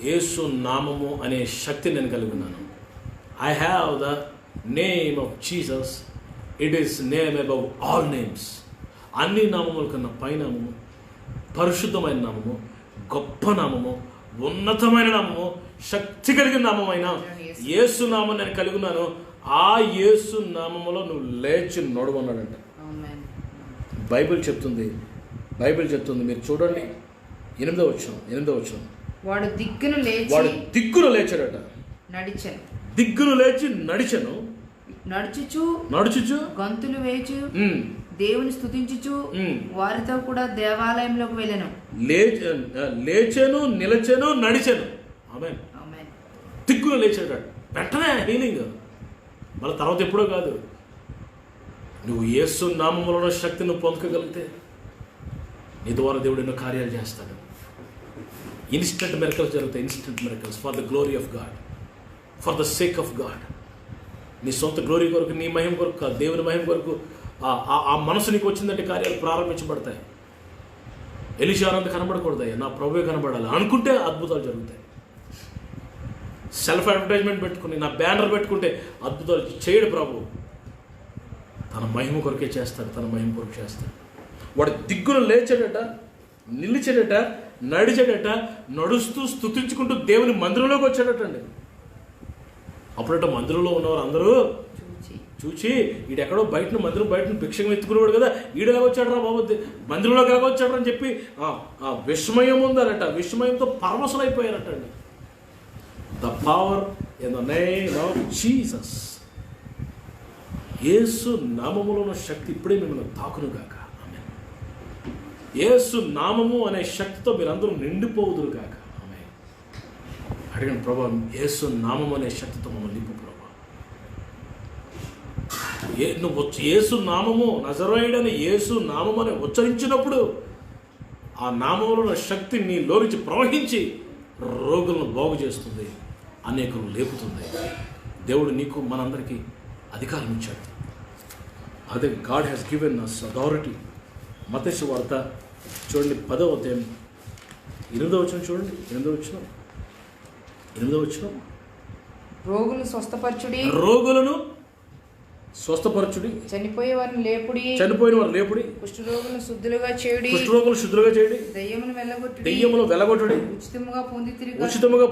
యేసు నామము అనే శక్తి నేను కలిగి ఉన్నాను. I have the name of Jesus. It is name above all names. అన్ని నామముల కన్నా పైనామము, పరిశుద్ధమైన నామము, గొప్ప నామము, ఉన్నతమైన నామము, శక్తి కలిగిన నామమైన యేసు నామం నేను కలిగి ఉన్నాను. ఆ యేసు నామములో నువ్వు లేచి నడువన్నాడంట. బైబిల్ చెప్తుంది. మీరు చూడండి, 8వ వచనం. వాడు దిక్కున లేచాడట. దిక్కును లేచి నడుచుచు గంతులు వేచు దేవుని స్తుతించుచు వారితో కూడా దేవాలయంలోకి వెళ్ళాను. లేచెను, నిలచెను, నడిచెను. ఆమేన్. దిక్కున లేచాడు. వెంటనే హీలింగ్. మళ్ళీ తర్వాత ఎప్పుడో కాదు. నువ్వు యేసు నామములో శక్తిని పొందగలిగితే నీ ద్వారా దేవుడు ఎన్నో కార్యాలు చేస్తాడు. ఇన్స్టెంట్ మిరకల్స్ జరుగుతాయి. Instant miracles for the glory of God, for the sake of God. నీ సొంత గ్లోరీ కొరకు, నీ మహిమ కొరకు కాదు, దేవుని మహిమ కొరకు ఆ మనసు నీకు వచ్చిందంటే కార్యాలు ప్రారంభించబడతాయి. ఎలీషానంత కనబడకూడదయ్యా, నా ప్రభువే కనబడాలి అనుకుంటే అద్భుతాలు జరుగుతాయి. సెల్ఫ్ అడ్వర్టైజ్మెంట్ పెట్టుకుని, నా బ్యానర్ పెట్టుకుంటే అద్భుతాలు చేయడు ప్రభు. తన మహిమ కొరకే చేస్తాడు. వాడు దిగ్గున లేచాడట, నిలిచాడట, నడిచాడట, నడుస్తూ స్తుతించుకుంటూ దేవుని మందిరంలోకి వచ్చాడటండి. అప్పుడట మందిరంలో ఉన్నవారు అందరూ చూచి, ఈడెక్కడో మందిరం బయట భిక్షం ఎత్తుకునేవాడు కదా, ఈడెలా వచ్చాడు రా బాబు, మందిరంలోకి ఎలాగ వచ్చాడు అని చెప్పి ఆ విస్మయం ఉందనట. విస్మయంతో పరవశులైపోయారటండి. The power in the name of Jesus. Yesu నామములో ఉన్న శక్తి ఇప్పుడే మిమ్మల్ని తాకునుగాక. ఆమేన్. యేసు నామము అనే శక్తితో మీరందరూ నిండిపోవుదురుగాక. ఆమేన్. అడిగిన ప్రభా, యేసు నామము అనే శక్తితో మమ్మల్ని నింపు ప్రభా. నువ్వు యేసు నామము, నజరేయుడని యేసు నామము అని ఉచ్చరించినప్పుడు ఆ నామములో ఉన్న శక్తి నీలోంచి ప్రవహించి రోగులను బాగు చేస్తుంది, అనేకులు లేపుతుంది. దేవుడు నీకు మనందరికీ అధికారం ఇచ్చాడు. అదే God has given us authority. మత్తయి వార్త చూడండి, 10వ అధ్యాయం 8వ వచనం చూడండి. 8వ వచనం. రోగులను స్వస్థపరచుడి, చనిపోయిన వారిని లేపుడి, కుష్ఠరోగులను శుద్ధులుగా చేయుడి, దెయ్యములు వెలగొట్టుడి, ఉచితముగా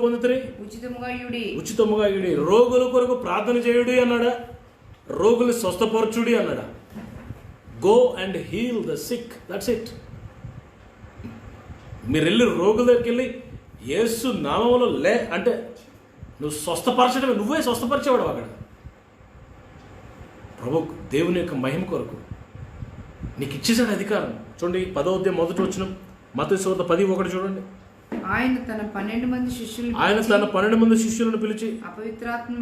పొందితిరి, ఉచితముగా ఇయుడి. రోగుల కొరకు ప్రార్థన చేయుడి అన్నాడా? రోగులు స్వస్థపరచుడి అన్నాడా? Go and heal the sick, that's it. మీరు వెళ్ళి రోగుల దగ్గరికి వెళ్ళి యేసు నామములో అంటే నువ్వు స్వస్థపరచడమే, నువ్వే స్వస్థపరిచేవాడు అక్కడ. ప్రభు దేవుని యొక్క మహిమ కొరకు నీకు ఇచ్చేసాడు అధికారం. చూడండి, 10వ అధ్యాయం 1వ వచనం, మత్తయి సువార్త 10:1 చూడండి. ఆయన తన 12 మంది శిష్యులను పిలిచి అపవిత్రాత్మలు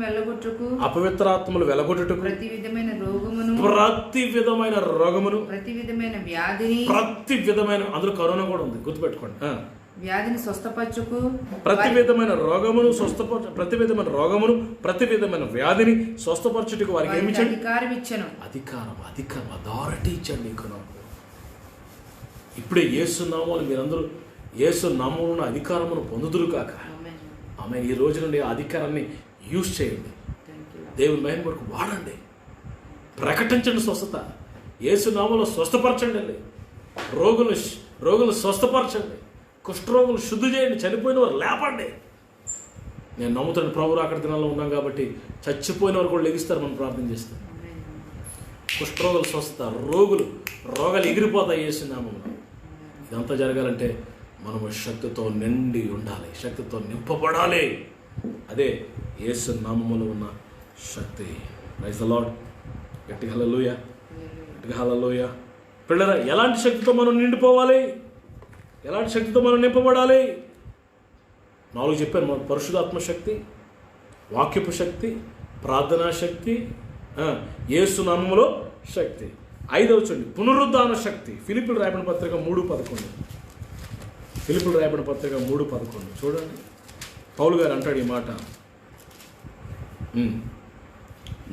వెలగొట్టుటకు ప్రతి విధమైన రోగమును, ప్రతి విధమైన అందులో కరోనా కూడా ఉంది, గుర్తుపెట్టుకోండి. వ్యాధిని స్వస్థపరచుకు, ప్రతి విధమైన రోగమును, ప్రతి విధమైన వ్యాధిని స్వస్థపరచుటకు వారికి ఏమి ఇచ్చాడు? అధికారం, అథారిటీ ఇచ్చాడు నీకు నాకు. ఇప్పుడే యేసు నామములో మీరందరూ యేసు నామమున అధికారమును పొందుదురు కాక. ఆమె ఈ రోజు నుండి ఆ అధికారాన్ని యూజ్ చేయండి, దేవుని మహిమ కొరకు వాడండి, ప్రకటించండి స్వస్థత. యేసు నామములో స్వస్థపరచండి, రోగులు స్వస్థపరచండి, కుష్ఠరోగులు శుద్ధి చేయండి, చనిపోయిన వారు లేపండి. నేను నమ్ముతాను ప్రభు రాకడ దినాల్లో ఉన్నాం కాబట్టి చచ్చిపోయిన వారు కూడా లెగిస్తారు మనం ప్రార్థన చేస్తాం. కుష్ఠరోగులు స్వస్థత, రోగాలు ఎగిరిపోతాయి యేసు నామములో. ఇదంతా జరగాలంటే మనము శక్తితో నిండి ఉండాలి, శక్తితో నింపబడాలి. అదే యేసు నామములో ఉన్న శక్తి. Praise the lord. గట్టిగా హల్లెలూయా, గట్టిగా హల్లెలూయా. పిల్లరా, ఎలాంటి శక్తితో మనం నిండిపోవాలి, ఎలాంటి శక్తితో మనం నింపబడాలి? 4 చెప్పాను. మన పరిశుద్ధాత్మ శక్తి, వాక్యపు శక్తి, ప్రార్థనా శక్తి, యేసు నామములో శక్తి. 5వ చూడండి, పునరుద్ధాన శక్తి. ఫిలిప్పీయులు రాయబడిన పత్రిక 3:11. ఫిలిప్పీయులు రాయబడిన పత్రిక 3:11 చూడండి. పౌలు గారు అంటాడు ఈ మాట,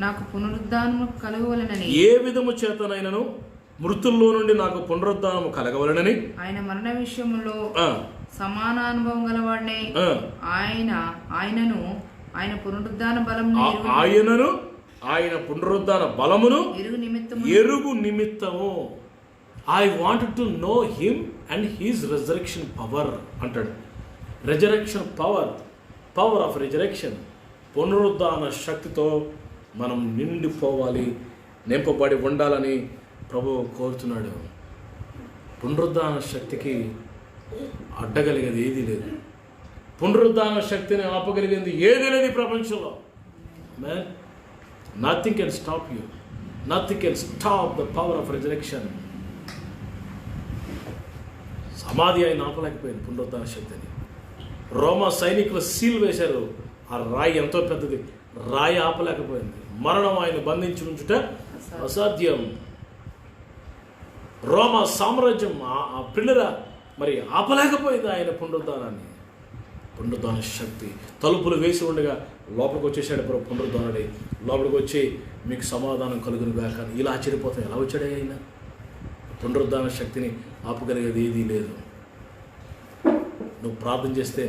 నాకు పునరుద్ధానము కలగవలనని, ఏ విధము చేతనైనను మృతుల్లో నుండి నాకు పునరుద్ధానము కలగవలనని, ఆయన మరణ విషయములో సమాన అనుభవం గలవాడనే ఆయన పునరుద్ధాన బలమును ఆయన పునరుద్ధాన బలమును ఎరుగు నిమిత్తము. I wanted to know him and his resurrection power అంటాడు. Resurrection power of resurrection. పునరుద్ధాన శక్తితో మనం నిండిపోవాలి, నింపబడి ఉండాలని ప్రభువు కోరుతున్నాడు. పునరుద్ధాన శక్తికి అడ్డగలిగేది ఏదీ లేదు. పునరుద్ధాన శక్తిని ఆపగలిగేది ఏదీ లేదు ఈ ప్రపంచంలో. Man, nothing can stop you, nothing can stop the power of resurrection. సమాధి ఆయన ఆపలేకపోయింది పునరుద్ధాన శక్తిని. రోమా సైనికులు సీల్ వేశారు, ఆ రాయి ఎంతో పెద్దది, రాయి ఆపలేకపోయింది. మరణం ఆయన బంధించి ఉంచుట అసాధ్యం. రోమా సామ్రాజ్యం ఆ పిల్లల మరి ఆపలేకపోయింది ఆయన పునరుద్ధానాన్ని. పునరుద్ధాన శక్తి. తలుపులు వేసి ఉండగా లోపలికి వచ్చేసాడు ప్రభు పునరుద్ధానుడి. లోపలికి వచ్చి మీకు సమాధానం కలుగునుగా. కానీ ఇలా ఆశ్చర్యపోతాం, ఎలా వచ్చాడే ఆయన? పునరుద్ధాన శక్తిని ఆపగలిగేది ఏదీ లేదు. నువ్వు ప్రార్థన చేస్తే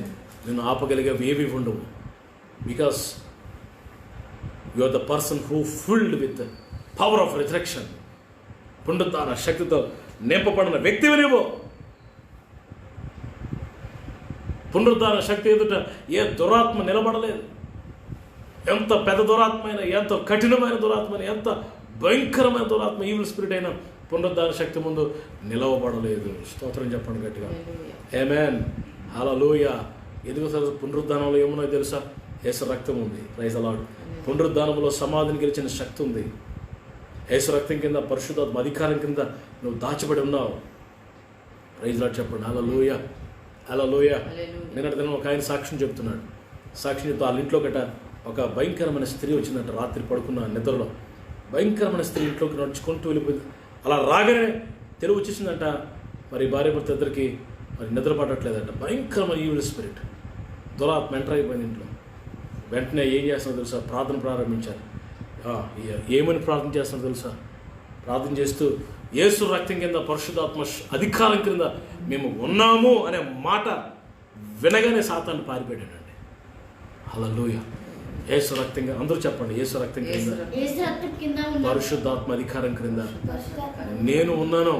నిన్ను ఆపగలిగేవి ఏవి ఉండవు. Because you are the person who filled with power of resurrection. పునరుద్ధాన శక్తితో నింపబడిన వ్యక్తివి నువ్వు. పునరుద్ధాన శక్తి ఎదుట ఏ దురాత్మ నిలబడలేదు. ఎంత పెద్ద దురాత్మైన, ఎంత కఠినమైన దురాత్మైన, ఎంత భయంకరమైన దురాత్మ, ఈవిల్ స్పిరిట్ అయినా పునరుద్ధాన శక్తి ముందు నిలవబడలేదు. స్తోత్రం చెప్పండి గట్టిగా. ఆమేన్, హల్లెలూయా. ఎందుకు పునరుద్ధానంలో ఏమున్నాయో తెలుసా? యేసు రక్తం ఉంది. Praise the lord. పునరుద్ధానంలో సమాధిని గెలిచిన శక్తి ఉంది. యేసు రక్తం కింద, పరిశుద్ధాత్మ అధికారం కింద నువ్వు దాచబడి ఉన్నావు. ప్రైజ్ ది లార్డ్ చెప్పండి. హల్లెలూయా, హల్లెలూయా. నిన్నటి దినం ఒక ఆయన సాక్ష్యం చెప్తున్నాడు. సాక్ష్యం చెప్తూ వాళ్ళ ఇంట్లో గట ఒక భయంకరమైన స్త్రీ వచ్చిందంట. రాత్రి పడుకున్న నిద్రలో భయంకరమైన స్త్రీ ఇంట్లోకి నడుచుకుంటూ వెళ్ళిపోయింది. అలా రాగానే తెలివి వచ్చేసిందంట. మరి భార్య భర్త ఇద్దరికి మరి నిద్ర పడట్లేదంట. భయంకరమైన ఈవిల్ స్పిరిట్, దురాత్మ ఎంటర్ అయిపోయింది ఇంట్లో. వెంటనే ఏం చేస్తున్నారో తెలుసా? ప్రార్థన ప్రారంభించారు. ఏమని ప్రార్థన చేస్తున్నారో తెలుసా? ప్రార్థన చేస్తూ యేసు రక్తం కింద, పరిశుద్ధాత్మ అధికారం కింద మేము ఉన్నాము అనే మాట వినగానే సాతాను పారిపోయాడండి. హల్లెలూయా. యేసు రక్తం కింద, అందరూ చెప్పండి, యేసు రక్తం కింద, పరిశుద్ధాత్మ అధికారం క్రింద నేను ఉన్నాను.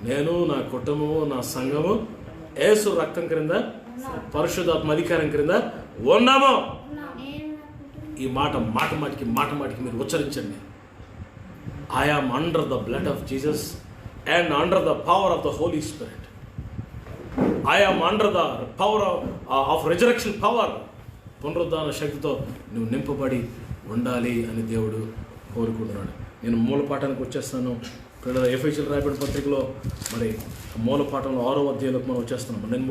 నేను, నా కుటుంబము, నా సంఘము యేసు రక్తం క్రింద, పరిశుద్ధాత్మ అధికారం క్రింద ఉన్నాము. ఈ మాట మాటికి మీరు ఉచ్చరించండి. I am under the blood of Jesus and under the power of the Holy Spirit. I am under the power of resurrection power. పునరుద్ధాన శక్తితో నువ్వు నింపబడి ఉండాలి అని దేవుడు కోరుకుంటున్నాడు. నేను మూల పాఠానికి వచ్చేస్తాను. పిల్లల ఎఫెసీయులకు రాయబడిన పత్రికలో మరి మూల పాఠంలో 6వ అధ్యాయంలోకి మనం వచ్చేస్తున్నాం. నేను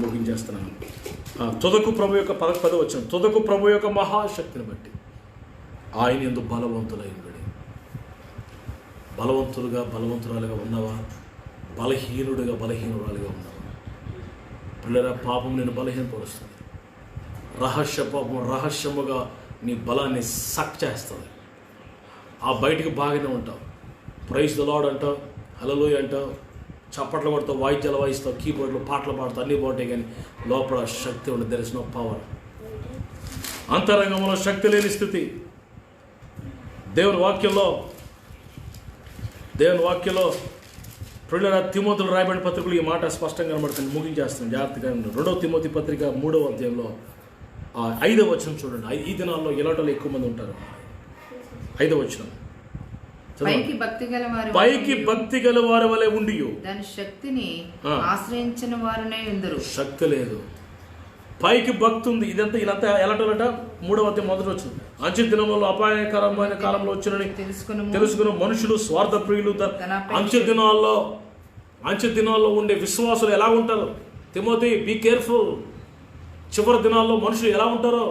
ముగించేస్తున్నాను. తుదకు ప్రభు యొక్క 10వ వచనం. తుదకు ప్రభు యొక్క మహాశక్తిని బట్టి ఆయన యందు బలవంతులైనబడి. బలవంతురాలుగా ఉన్నావా? బలహీనురాలుగా ఉన్నావా? పిల్లల పాపం నేను బలహీనపరుస్తుంది. రహస్యముగా నీ బలాన్ని సక్ చేస్తుంది. ఆ బయటికి బాగానే ఉంటావు, ప్రైజ్ ది లార్డ్ అంటావు, హల్లెలూయా అంటావు, చప్పట్లు కొడతావు, వాయిద్యాలు వాయిస్తావు, కీబోర్డ్లు పాటలు పాడుతావు, అన్నీ బాగుంటాయి, కానీ లోపల శక్తి ఉండదు. There is no power. అంతరంగంలో శక్తి లేని స్థితి. దేవుని వాక్యంలో ప్రియులారా, తిమోతిలో రాయబడిన పత్రికలు ఈ మాట స్పష్టంగా కనబడుతుంది. ముగించేస్తాను, జాగ్రత్తగా ఉండండి. 2వ తిమోతి పత్రిక 3వ అధ్యాయంలో 5వ వచనం చూడండి. ఈ దినాల్లో ఇలాంటి ఎక్కువ మంది ఉంటారు. 5వ వచనం, పైకి భక్తి గల వారి వలె ఉండి దాని శక్తిని ఆశ్రయించిన వారనే ఎందరు. శక్తి లేదు, పైకి భక్తి ఉంది. ఇదంతా ఎలాంట 3వ అధ్యాయం మొదటి వచ్చింది. అంచె దినములో అపాయకరమైన కాలంలో వచ్చినని తెలుసుకున్న మనుషులు స్వార్థ ప్రియులు. అంచె దినాల్లో ఉండే విశ్వాసులు ఎలా ఉంటారు? తిమోతి, బీ కేర్ఫుల్. చివరి దినాల్లో మనుషులు ఎలా ఉంటారో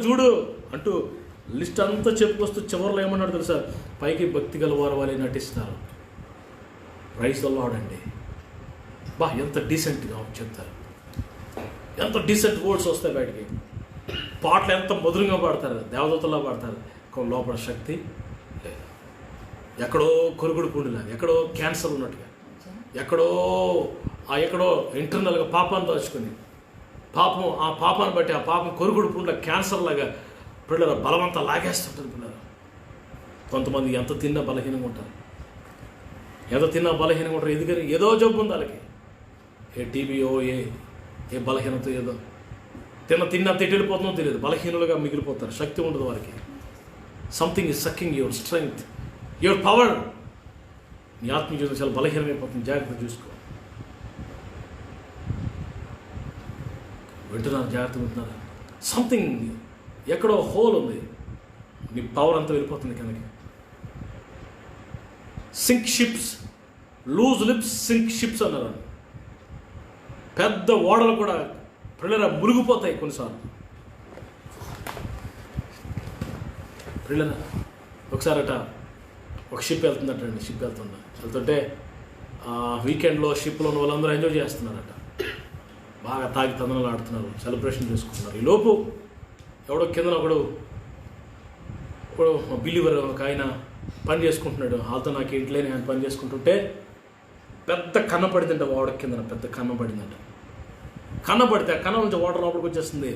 చూడు అంటూ లిస్ట్ అంతా చెప్పుకొస్తూ చివరిలో ఏమన్నాడు తెలుసా? పైకి భక్తి గల వారు వాళ్ళే నటిస్తారు. ప్రైజ్ ద లార్డ్ అండి. ఎంత డీసెంట్గా చెప్తారు, ఎంత డీసెంట్ వర్డ్స్ వస్తాయి బయటికి. పాటలు ఎంత మధురంగా పాడతారు, దేవదూతలా పాడతారు. లోపల శక్తి లేదు. ఎక్కడో కొరుగుడు పుండులాగా, ఎక్కడో క్యాన్సర్ ఉన్నట్టుగా, ఎక్కడో ఇంటర్నల్గా పాపాన్ని దాచుకొని ఆ పాపాన్ని బట్టి ఆ పాపం కొరుగుడు పుండ్ల క్యాన్సర్ లాగా పిల్లల బలమంతా లాగేస్తుంటుంది. పిల్లలు కొంతమంది ఎంత తిన్నా బలహీనంగా ఉంటారు, ఎందుకని ఏదో జబ్బు ఉంది వాళ్ళకి. ఏ టీబీఓ, ఏ బలహీనత, ఏదో తిన్నా తిట్టిపోతుందో తెలియదు, బలహీనులుగా మిగిలిపోతారు. శక్తి ఉండదు వారికి. Something is sucking your strength, your power. నీ ఆత్మీయ జీవితం చాలా బలహీనమైపోతుంది. జాగ్రత్త చూసుకో. వింటున్నారు, జాగ్రత్త వింటున్నారా? సంథింగ్ ఎక్కడో హోల్ ఉంది, నీ పవర్ అంతా వెళ్ళిపోతుంది కనుక. Sink ships, loose lips sink ships అన్నారు. పెద్ద ఓడలు కూడా పిల్లల మునిగిపోతాయి కొన్నిసార్లు. పిల్లల ఒకసారట ఒక షిప్ వెళ్తుందటండి. వెళ్తుంటే వీకెండ్లో షిప్లో ఉన్న వాళ్ళందరూ ఎంజాయ్ చేస్తున్నారట. బాగా తాగి తందనాలు ఆడుతున్నారు, సెలబ్రేషన్ చేసుకుంటున్నారు. ఈ లోపు ఎవడో కింద ఒకడు బిలీవర్ ఒక ఆయన పని చేసుకుంటున్నాడు. వాళ్ళతో నాకు ఇంట్లోనే ఆయన పని చేసుకుంటుంటే పెద్ద కన్న పడిందంట. వాడ కింద పెద్ద కన్న పడిందంట. కన్న పడితే ఆ కన్న నుంచి వాటర్ లోపలికి వచ్చేస్తుంది.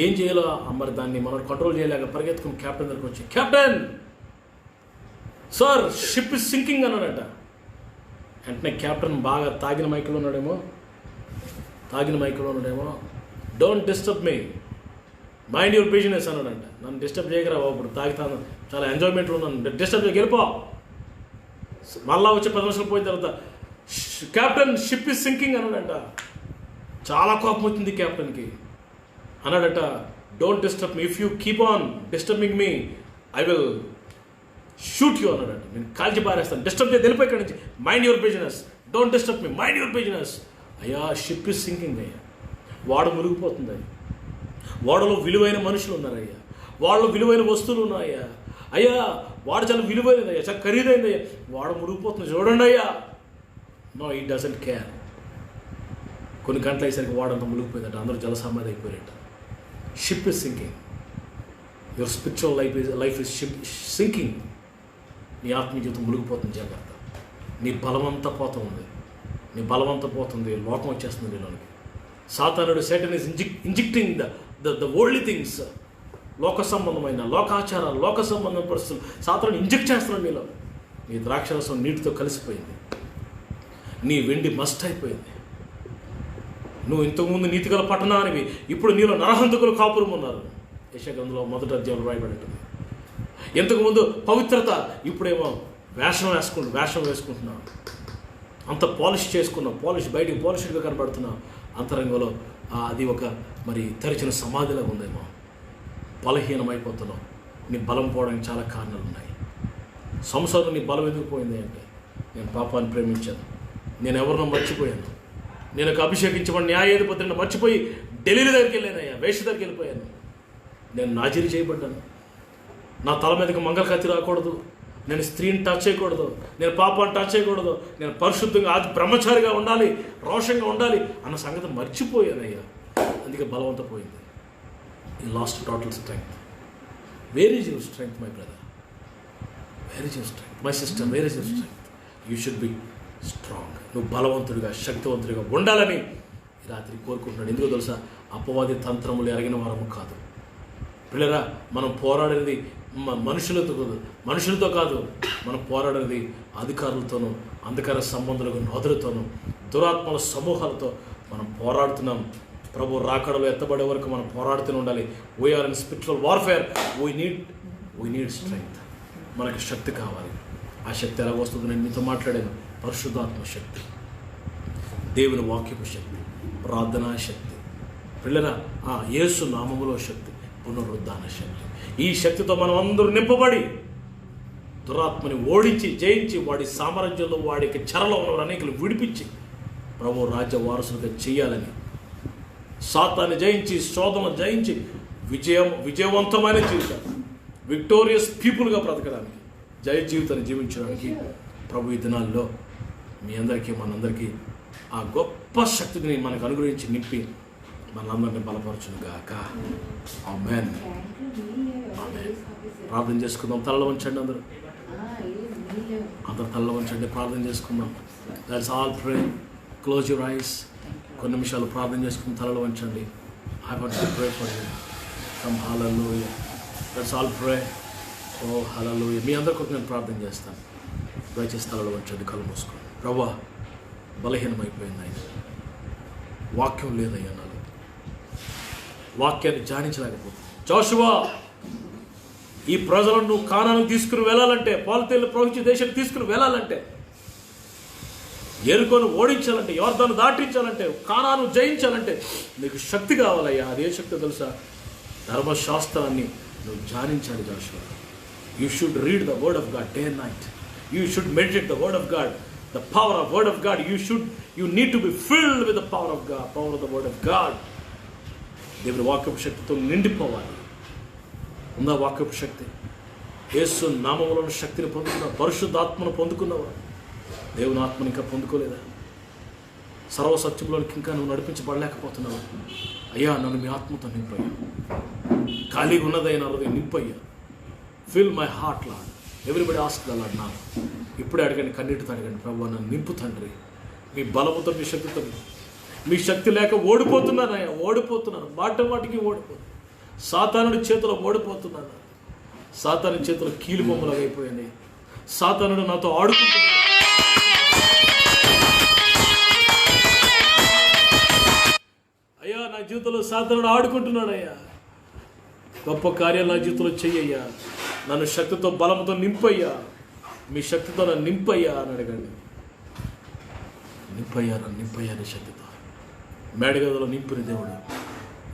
ఏం చేయాలో మరి దాన్ని మనం కంట్రోల్ చేయలేక పరిగెత్తుకుని కెప్టెన్ దగ్గరికి వచ్చి, captain sir ship is sinking అన్నాడట. వెంటనే కెప్టెన్ బాగా తాగిన మైకులో ఉన్నాడేమో, don't disturb me, mind your business అన్నాడంట. నన్ను డిస్టర్బ్ చేయకరా బాబు, ఇప్పుడు తాగుతాను, చాలా ఎంజాయ్మెంట్లో ఉన్నాను, డిస్టర్బ్ చేయక వెళ్ళిపో. మళ్ళా వచ్చి 10 నిమిషాలు పోయిన తర్వాత కెప్టెన్ షిప్ ఇస్ సింకింగ్ అన్నాడంట. చాలా కోపం వచ్చింది కెప్టెన్కి. అన్నాడట, don't disturb me, if you keep on disturbing me I will shoot you అన్నాడట. నేను కాల్చి పారేస్తాను, డిస్టర్బ్ చేసి వెళ్ళిపోయి ఇక్కడి నుంచి, mind your business, don't disturb me, mind your business. అయ్యా షిప్ ఇస్ సింకింగ్ అయ్యా, వాడు మునిగిపోతుంది అయ్యా, వాడలో విలువైన మనుషులు ఉన్నారయ్యా, వాళ్ళు విలువైన వస్తువులు ఉన్నాయ్యా, అయ్యా వాడు చాలా విలువైనదయ్యా, చాలా ఖరీదైందయ్యా, వాడు మునిగిపోతుంది చూడండి అయ్యా. నో, ఈ డజంట్ కేర్. కొన్ని గంటలు అయ్యేసరికి వాడంతా మునిగిపోయిందట, అందరూ జలసమాధి అయిపోయారట. Ship is sinking, your spiritual life is sinking. నీ ఆత్మీయ జీవితం మునిగిపోతుంది, జాగ్రత్త. నీ బలమంతా పోతుంది, లోకం వచ్చేస్తుంది నీలోనికి. సాతానుడు, Satan is injecting the worldly things, లోక సంబంధమైన లోకాచారాలు, లోక సంబంధమైన పరిస్థితులు సాతానుడు ఇంజెక్ట్ చేస్తున్నాడు నీలో. నీ ద్రాక్షరసం నీటితో కలిసిపోయింది, నీ వెండి మస్ట్ అయిపోయింది. నువ్వు ఇంతకుముందు నీతిగల పట్టణానివి, ఇప్పుడు నీలో నరహంతకులు కాపురం ఉన్నారు. యెషయా గ్రంథంలో 1వ అధ్యాయంలో రాయబడి ఉంటుంది. ఇంతకుముందు పవిత్రత, ఇప్పుడేమో వేషం వేసుకుంటున్నావు. అంత పాలిష్ చేసుకున్నావు, బయటికి పాలిష్డ్గా కనబడుతున్నావు. అంతరంగంలో అది ఒక మరి తెరిచిన సమాధిలో ఉందేమో. బలహీనమైపోతున్నావు. నీ బలం పోవడానికి చాలా కారణాలు ఉన్నాయి. సంసారం నీ బలం ఎందుకు పోయింది అంటే, నేను పాపాన్ని ప్రేమించాను, నేను ఎవరినో మర్చిపోయాను, నేను ఒక అభిషేకించబడిన న్యాయాధిపతిని మర్చిపోయి ఢిల్లీ దగ్గరికి వెళ్ళానయ్యా, వేష దగ్గరికి వెళ్ళిపోయాను, నేను నాజీరు చేయబడ్డాను, నా తల మీదకి మంగళ కత్తి రాకూడదు, నేను స్త్రీని టచ్ చేయకూడదు, నేను పాపాన్ని టచ్ చేయకూడదు, నేను పరిశుద్ధంగా బ్రహ్మచారిగా ఉండాలి, రోషంగా ఉండాలి అన్న సంగతి మర్చిపోయానయ్యా. అందుకే బలవంతం పోయింది. ఈ last total strength. Where is your strength my brother? Where is your strength? My sister, where is your strength? You should be strong. నువ్వు బలవంతుడిగా, శక్తివంతుడిగా ఉండాలని ఈ రాత్రి కోరుకుంటున్నాడు. ఎందుకో తెలుసా? అపవాది తంత్రములు ఎరగిన వారము కాదు పిల్లరా. మనం పోరాడేది మనుషులతో కాదు. మనం పోరాడేది అధికారులతోనూ, అంధకార సంబంధులకు నోదరులతోనూ, దురాత్మల సమూహాలతో మనం పోరాడుతున్నాం. ప్రభు రాకడలో ఎత్తబడే వరకు మనం పోరాడుతూనే ఉండాలి. We're in spiritual warfare. We need strength. మనకి శక్తి కావాలి. ఆ శక్తి ఎలా వస్తుందో నేను మీతో మాట్లాడాను. పరిశుద్ధాత్మ శక్తి, దేవుని వాక్యపు శక్తి, ప్రార్థనా శక్తి, పిల్లరా యేసు నామములో శక్తి, పునరుద్ధాన శక్తి. ఈ శక్తితో మనం అందరూ నింపబడి దురాత్మని ఓడించి జయించి వాడి సామ్రాజ్యంలో వాడికి చెరలో ఉన్న అనేకలు విడిపించి ప్రభు రాజ్య వారసులుగా చేయాలని, సాతాన్ని జయించి శోధనను జయించి విజయవంతమైన జీవితం, విక్టోరియస్ పీపుల్గా బ్రతకడానికి, జయ జీవితాన్ని జీవించడానికి ప్రభు ఈ దినాల్లో మీ అందరికీ మనందరికీ ఆ గొప్ప శక్తిని మనకు అనుగ్రహించి నింపి మనందరినీ బలపరచునుగాక. ఆమేన్. ప్రార్థన చేసుకుందాం. తలలో వంచండి. అందరూ తలలో వంచండి. ప్రార్థన చేసుకుందాం. That's all. Pray. Close your eyes. కొన్ని నిమిషాలు ప్రార్థన చేసుకుని తలలో వంచండి. I want to pray for you. Come. హల్లెలూయా. That's all. ప్రే. ఓ హల్లెలూయా. మీ అందరికీ నేను ప్రార్థన చేస్తాను. దయచేసి తలలో వంచండి. కళ్ళు మూసుకోండి. ప్రభువా, బలహీనమైపోయింది ఆయన. వాక్యం లేదయ్యా నాలో. వాక్యాన్ని ధ్యానించలేకపోతుంది. జోషువా, ఈ ప్రజలను నువ్వు కానాను తీసుకుని వెళ్ళాలంటే, పాలతీలు ప్రవహించే దేశాన్ని తీసుకుని వెళ్ళాలంటే, ఎరుకోను ఓడించాలంటే, యోర్దాను దాటించాలంటే, కానాను జయించాలంటే నీకు శక్తి కావాలయ్యా. అదే శక్తి తెలుసా? ధర్మశాస్త్రాన్ని నువ్వు ధ్యానించాలి Joshua. You should read the word of God day and night. You should meditate the word of God, the power of word of God. You need to be filled with the power of God, power of the word of God. దేవుని వాక్యపు శక్తితో నిండిపోవాలి. ఉందా వాక్యపు శక్తి? యేసు నామములో శక్తిని పొందుకున్నావు. పరిశుద్ధాత్మను పొందుకున్నావు. దేవుని ఆత్మను ఇంకా పొందుకోలేదా? సర్వసత్యంలోనికి ఇంకా నువ్వు నడిపించబడలేకపోతున్నావు. అయ్యా, నన్ను మీ ఆత్మతో నింపయ్యా. ఖాళీగా ఉన్నదైనా హృదయం నింపయ్యా. Fill my heart Lord. Everybody ask the Lord. నాకు ఇప్పుడే అడగండి, కన్నీటితో అడగండి. ప్రభువా, నన్ను నింపు తండ్రి, మీ బలముతో, మీ శక్తితో. మీ శక్తి లేక ఓడిపోతున్నానయ్యా, ఓడిపోతున్నాను. మాటికి ఓడిపోతున్నాను. సాతానుడి చేతిలో ఓడిపోతున్నాను. సాతాను చేతిలో కీలు బొమ్మలు అయిపోయాయి. సాతానుడు నాతో ఆడుకుంటున్నాడు. అయ్యా, నా జీవితంలో సాతానుడు ఆడుకుంటున్నాడు. అయ్యా, గొప్ప కార్యాలు నా జీవితంలో చెయ్యయ్యా. నన్ను శక్తితో, బలంతో నింపయ్యా. మీ శక్తితో నన్ను నింపయ్యా అని అడగండి. నింపయ్యా నీ శక్తితో. మేడగదిలో నింపిన దేవుడు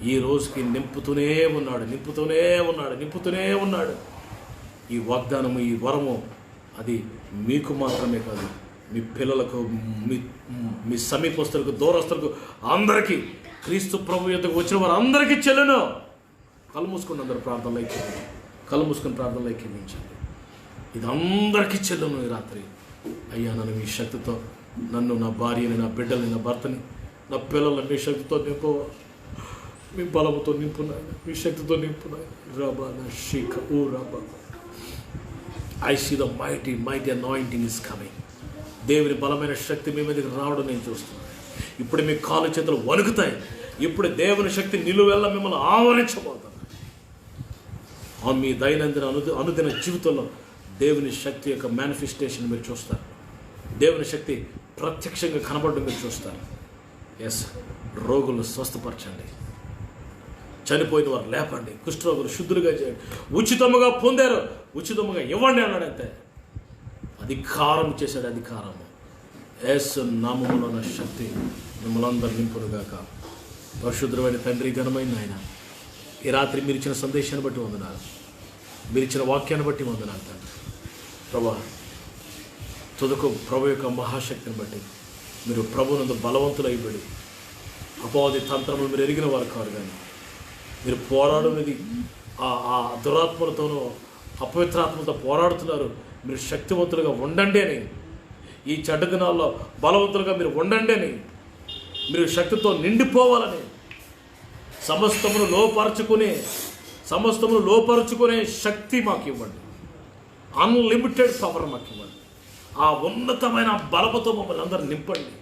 ఈ రోజుకి నింపుతూనే ఉన్నాడు. ఈ వాగ్దానము, ఈ వరము అది మీకు మాత్రమే కాదు, మీ పిల్లలకు, మీ సమీపస్తులకు, దూరస్తులకు, అందరికీ, క్రీస్తు ప్రభు యొద్దకు వచ్చిన వారు అందరికీ చెల్లును. కళ్ళు మూసుకుని అందరూ ప్రార్థనలో ఎక్కించండి. ఇది అందరికీ చెల్లును ఈ రాత్రి. అయ్యా, నన్ను మీ శక్తితో, నన్ను, నా భార్యని, నా బిడ్డల్ని, నా భర్తని, నా పిల్లల్ని మీ శక్తితో నింపు. మీ బలముతో నింపున్నాను. మీ శక్తితో నింపున్నాను. రాబా నా షీక ఓ రాబా. I see the mighty anointing is coming. దేవుని బలమైన శక్తి మీ మీదకి రావడం నేను చూస్తున్నాను. ఇప్పుడు మీ కాలు చేతులు వణుకుతాయి. ఇప్పుడు దేవుని శక్తి నిలువెల్ల మిమ్మల్ని ఆవరించబోతుంది. మీ దైనందిన అనుదిన జీవితంలో దేవుని శక్తి యొక్క మేనిఫెస్టేషన్ మీరు చూస్తారు. దేవుని శక్తి ప్రత్యక్షంగా కనబడడం మీరు చూస్తారు. ఎస్, రోగులను స్వస్థపరచండి. చనిపోయిన వారు లేపండి. కుష్ఠరోగులు శుద్ధులుగా చేయండి. ఉచితముగా పొందారు, ఉచితముగా ఇవ్వండి అన్నాడంతే. అధికారం చేశాడు. అధికారము యేసు నామములో ఉన్న శక్తి మిమ్మల్ని అందరూ నింపునుగాక. పరిశుద్ధమైన తండ్రి, ఘనమైన ఆయన, ఈ రాత్రి మీరు ఇచ్చిన సందేశాన్ని బట్టి వందనాలు. మీరు ఇచ్చిన వాక్యాన్ని బట్టి వందనాలు తండ్రి. ప్రభా, తుదకు ప్రభు యొక్క మహాశక్తిని బట్టి మీరు ప్రభునందు బలవంతులు అయిబడి అపవాది తంత్రములు మీరు ఎరిగిన వారు కాదు. కానీ మీరు పోరాడున్నది ఆ దురాత్మలతోనూ అపవిత్రాత్మలతో పోరాడుతున్నారు. మీరు శక్తివంతులుగా ఉండండి అని, ఈ చెడ్డ దినాల్లో బలవంతులుగా మీరు ఉండండి అని, మీరు శక్తితో నిండిపోవాలని, సమస్తమును లోపరుచుకునే శక్తి మాకు ఇవ్వండి. అన్లిమిటెడ్ పవర్ మాకు ఇవ్వండి. ఆ ఉన్నతమైన బలముతో మమ్మల్ని అందరూ నింపండి.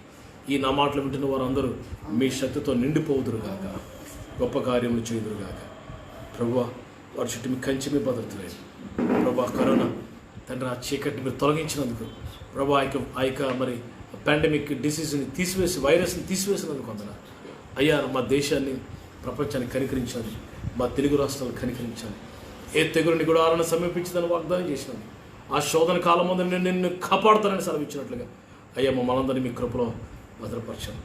ఈ నా మాటలు వింటున్న వారందరూ మీ శక్తితో నిండిపోదురుగాక, గొప్ప కార్యములు చేయుదురుగాక. ప్రభువా, వారి చుట్టూ మీ కంచి మీ భద్రత లేదు. ప్రభా, కరోనా తండ్రి ఆ చీకటిని మీరు తొలగించినందుకు ప్రభా, ఆ యొక్క మరి పాండమిక్ డిసీజ్ని తీసివేసి, వైరస్ని తీసివేసినందుకు వందనాలు అయ్యా. మా దేశాన్ని, ప్రపంచాన్ని కనికరించాలి, మా తెలుగు రాష్ట్రాలు కనికరించాలి. ఏ తెగులని కూడా ఆరణ సమీపించిందని వాగ్దానం చేసినాను. ఆ శోధన కాలం ముందు నేను నిన్ను కాపాడుతానని సెలవిచ్చినట్లుగా అయ్యా మమ్మల్ందరినీ మీ కృపలో భద్రపరచాను.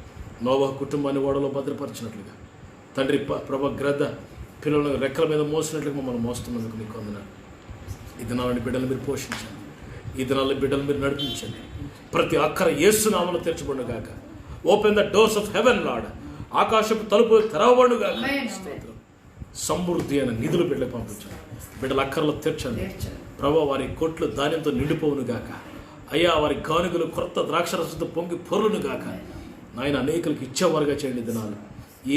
నోవహు కుటుంబాన్ని ఓడలో భద్రపరిచినట్లుగా తండ్రి ప్రభ గ్రద్ద పిల్లలను రెక్కల మీద మోసినట్లుగా మమ్మల్ని మోస్తున్నందుకు మీకు వందనాలు. ఈ దినాలని బిడ్డలు మీరు పోషించండి, ఈ దినాలని బిడ్డలు మీరు నడిపించండి. ప్రతి అక్కర యేసు నామములో తెరచబడును గాక. Open the doors of haven lord. ఆకాశపు తలుపులు తెరవబడును గాక. సమృద్ధి అయిన నిధులు బిడ్డలకు పంపించండి. బిడ్డల అక్కర్లు తీర్చండి ప్రభా. వారి కొట్లు ధాన్యంతో నిండిపోవును గాక. అయ్యా, వారి గానుగులు కొత్త ద్రాక్షరసంతో పొంగి పొరులను గాక. నాయన అనేకులకు ఇచ్చేవారుగా చేయండి. దినాలు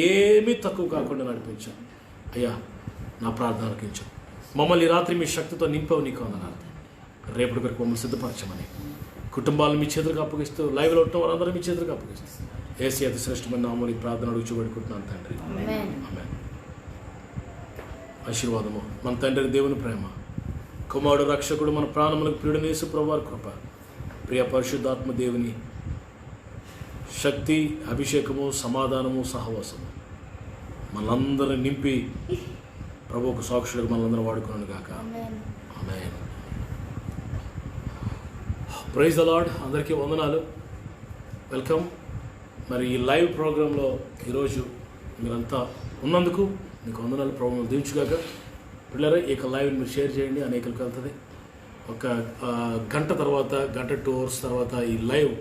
ఏమీ తక్కువ కాకుండా నడిపించాను అయ్యా. నా ప్రార్థన ఆలకించు. మమ్మల్ని రాత్రి మీ శక్తితో నింపవు నీకు వందనాలు. రేపటి వరకు మమ్మల్ని సిద్ధపరచమని కుటుంబాలను మీ చేతులకు అప్పగిస్తూ, లైవ్లో ఉండటం వారందరూ మీ చేతులకు అప్పగిస్తూ ఏసీ అతి శ్రేష్టమైన నామములో ఈ ప్రార్థన అడుగుచూబడుకుంటున్నాను తండ్రి. ఆమేన్. ఆశీర్వాదము మన తండ్రి దేవుని ప్రేమ, కుమారుడు రక్షకుడు మన ప్రాణములకు ప్రియుడైన యేసు ప్రభువారి కృప, ప్రియ పరిశుద్ధాత్మ దేవుని శక్తి, అభిషేకము, సమాధానము, సహవాసము మనందరిని నింపి ప్రభువుకు సాక్షులకు మనందరం వాడుకున్నాను గాక. ఆమేన్. Praise the Lord. అందరికీ వందనాలు. వెల్కమ్. మరి ఈ లైవ్ ప్రోగ్రాంలో ఈరోజు మీరంతా ఉన్నందుకు మీకు వందనాలు. ప్రోగ్రాం దించుగాక. పిల్లలు ఇక లైవ్ మీరు షేర్ చేయండి, అనేకలకు వెళ్తుంది. ఒక గంట తర్వాత, గంట 2 hours తర్వాత ఈ లైవ్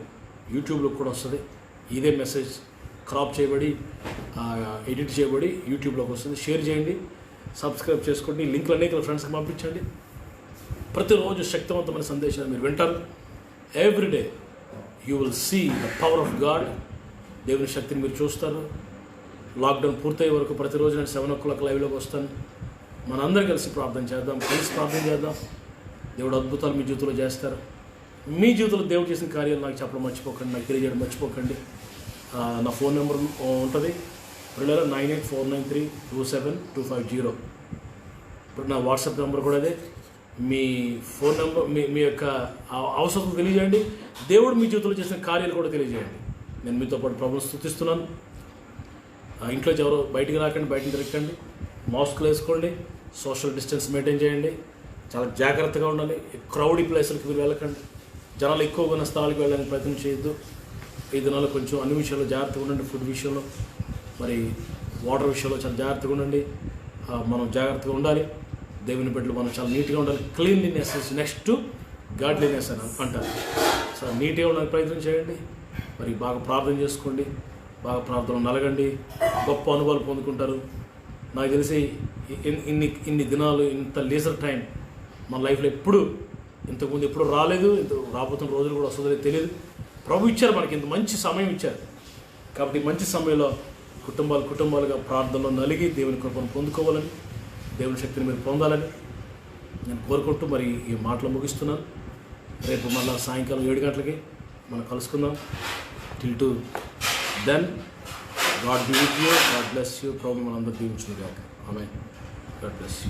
యూట్యూబ్లో కూడా వస్తుంది. ఇదే మెసేజ్ క్రాప్ చేయబడి, ఎడిట్ చేయబడి యూట్యూబ్లోకి వస్తుంది. షేర్ చేయండి, సబ్స్క్రైబ్ చేసుకోండి, లింక్లు అనేక ఫ్రెండ్స్కి పంపించండి. ప్రతిరోజు శక్తివంతమైన సందేశాలు మీరు వింటారు. Everyday you will see the power of God. దేవుని శక్తిని మీరు చూస్తారు. లాక్డౌన్ పూర్తయ్యే వరకు ప్రతిరోజు నేను 7 o'clock లైవ్లోకి వస్తాను. మనందరం కలిసి ప్రార్థన చేద్దాం, కలిసి ప్రార్థన చేద్దాం. దేవుడు అద్భుతాలు మీ జీవితంలో చేస్తారు. మీ జీవితంలో దేవుడు చేసిన కార్యాలు నాకు చెప్పడం మర్చిపోకండి, నాకు తెలియజేయడం మర్చిపోకండి. నా ఫోన్ నెంబర్ ఉంటుంది 9849327250. ఇప్పుడు నా వాట్సాప్ నెంబర్ కూడా అదే. మీ ఫోన్ నెంబర్, మీ యొక్క అవసరం తెలియజేయండి. దేవుడు మీ జీవితంలో చేసిన కార్యాలు కూడా తెలియజేయండి. నేను మీతో పాటు ప్రభువుని స్తుతిస్తున్నాను. ఇంట్లో ఎవరో బయటికి రాకండి, బయటకు తిరగకండి, మాస్కులు వేసుకోండి, సోషల్ డిస్టెన్స్ మెయింటైన్ చేయండి, చాలా జాగ్రత్తగా ఉండాలి. క్రౌడీ ప్లేసులకి మీరు వెళ్ళకండి, జనాలు ఎక్కువగా ఉన్న స్థలాలకు వెళ్ళడానికి ప్రయత్నం చేయొద్దు. ఈ దినాల్లో కొంచెం అన్ని విషయాల్లో జాగ్రత్తగా ఉండండి. ఫుడ్ విషయంలో, మరి వాటర్ విషయంలో చాలా జాగ్రత్తగా ఉండండి. మనం జాగ్రత్తగా ఉండాలి. దేవుని బిడ్డలు మనం చాలా నీట్గా ఉండాలి. Cleanliness is next to godliness అని అంటారు. సో నీట్గా ఉండడానికి ప్రయత్నం చేయండి. మరి బాగా ప్రార్థన చేసుకోండి, బాగా ప్రార్థన నలగండి, గొప్ప అనుభవాలు పొందుకుంటారు. నాకు తెలిసి ఇన్ని దినాలు, ఇంత లీజర్ టైం మన లైఫ్లో ఇంతకుముందు ఎప్పుడు రాలేదు. రాబోతున్న రోజులు కూడా వస్తుందో తెలియదు. ప్రభు ఇచ్చారు మనకి, ఇంత మంచి సమయం ఇచ్చారు. కాబట్టి మంచి సమయంలో కుటుంబాలుగా ప్రార్థనలో నలిగి దేవుని కృపను పొందుకోవాలని, దేవుని శక్తిని మీరు పొందాలని నేను కోరుకుంటూ మరి ఈ మాటలు ముగిస్తున్నాను. రేపు మళ్ళీ సాయంకాలం 7 గంటలకి మనం కలుసుకుందాం. Till to then, God be with you, God bless you. ప్రభు మనందరూ దీవించును గాక. ఆమేన్. God bless you.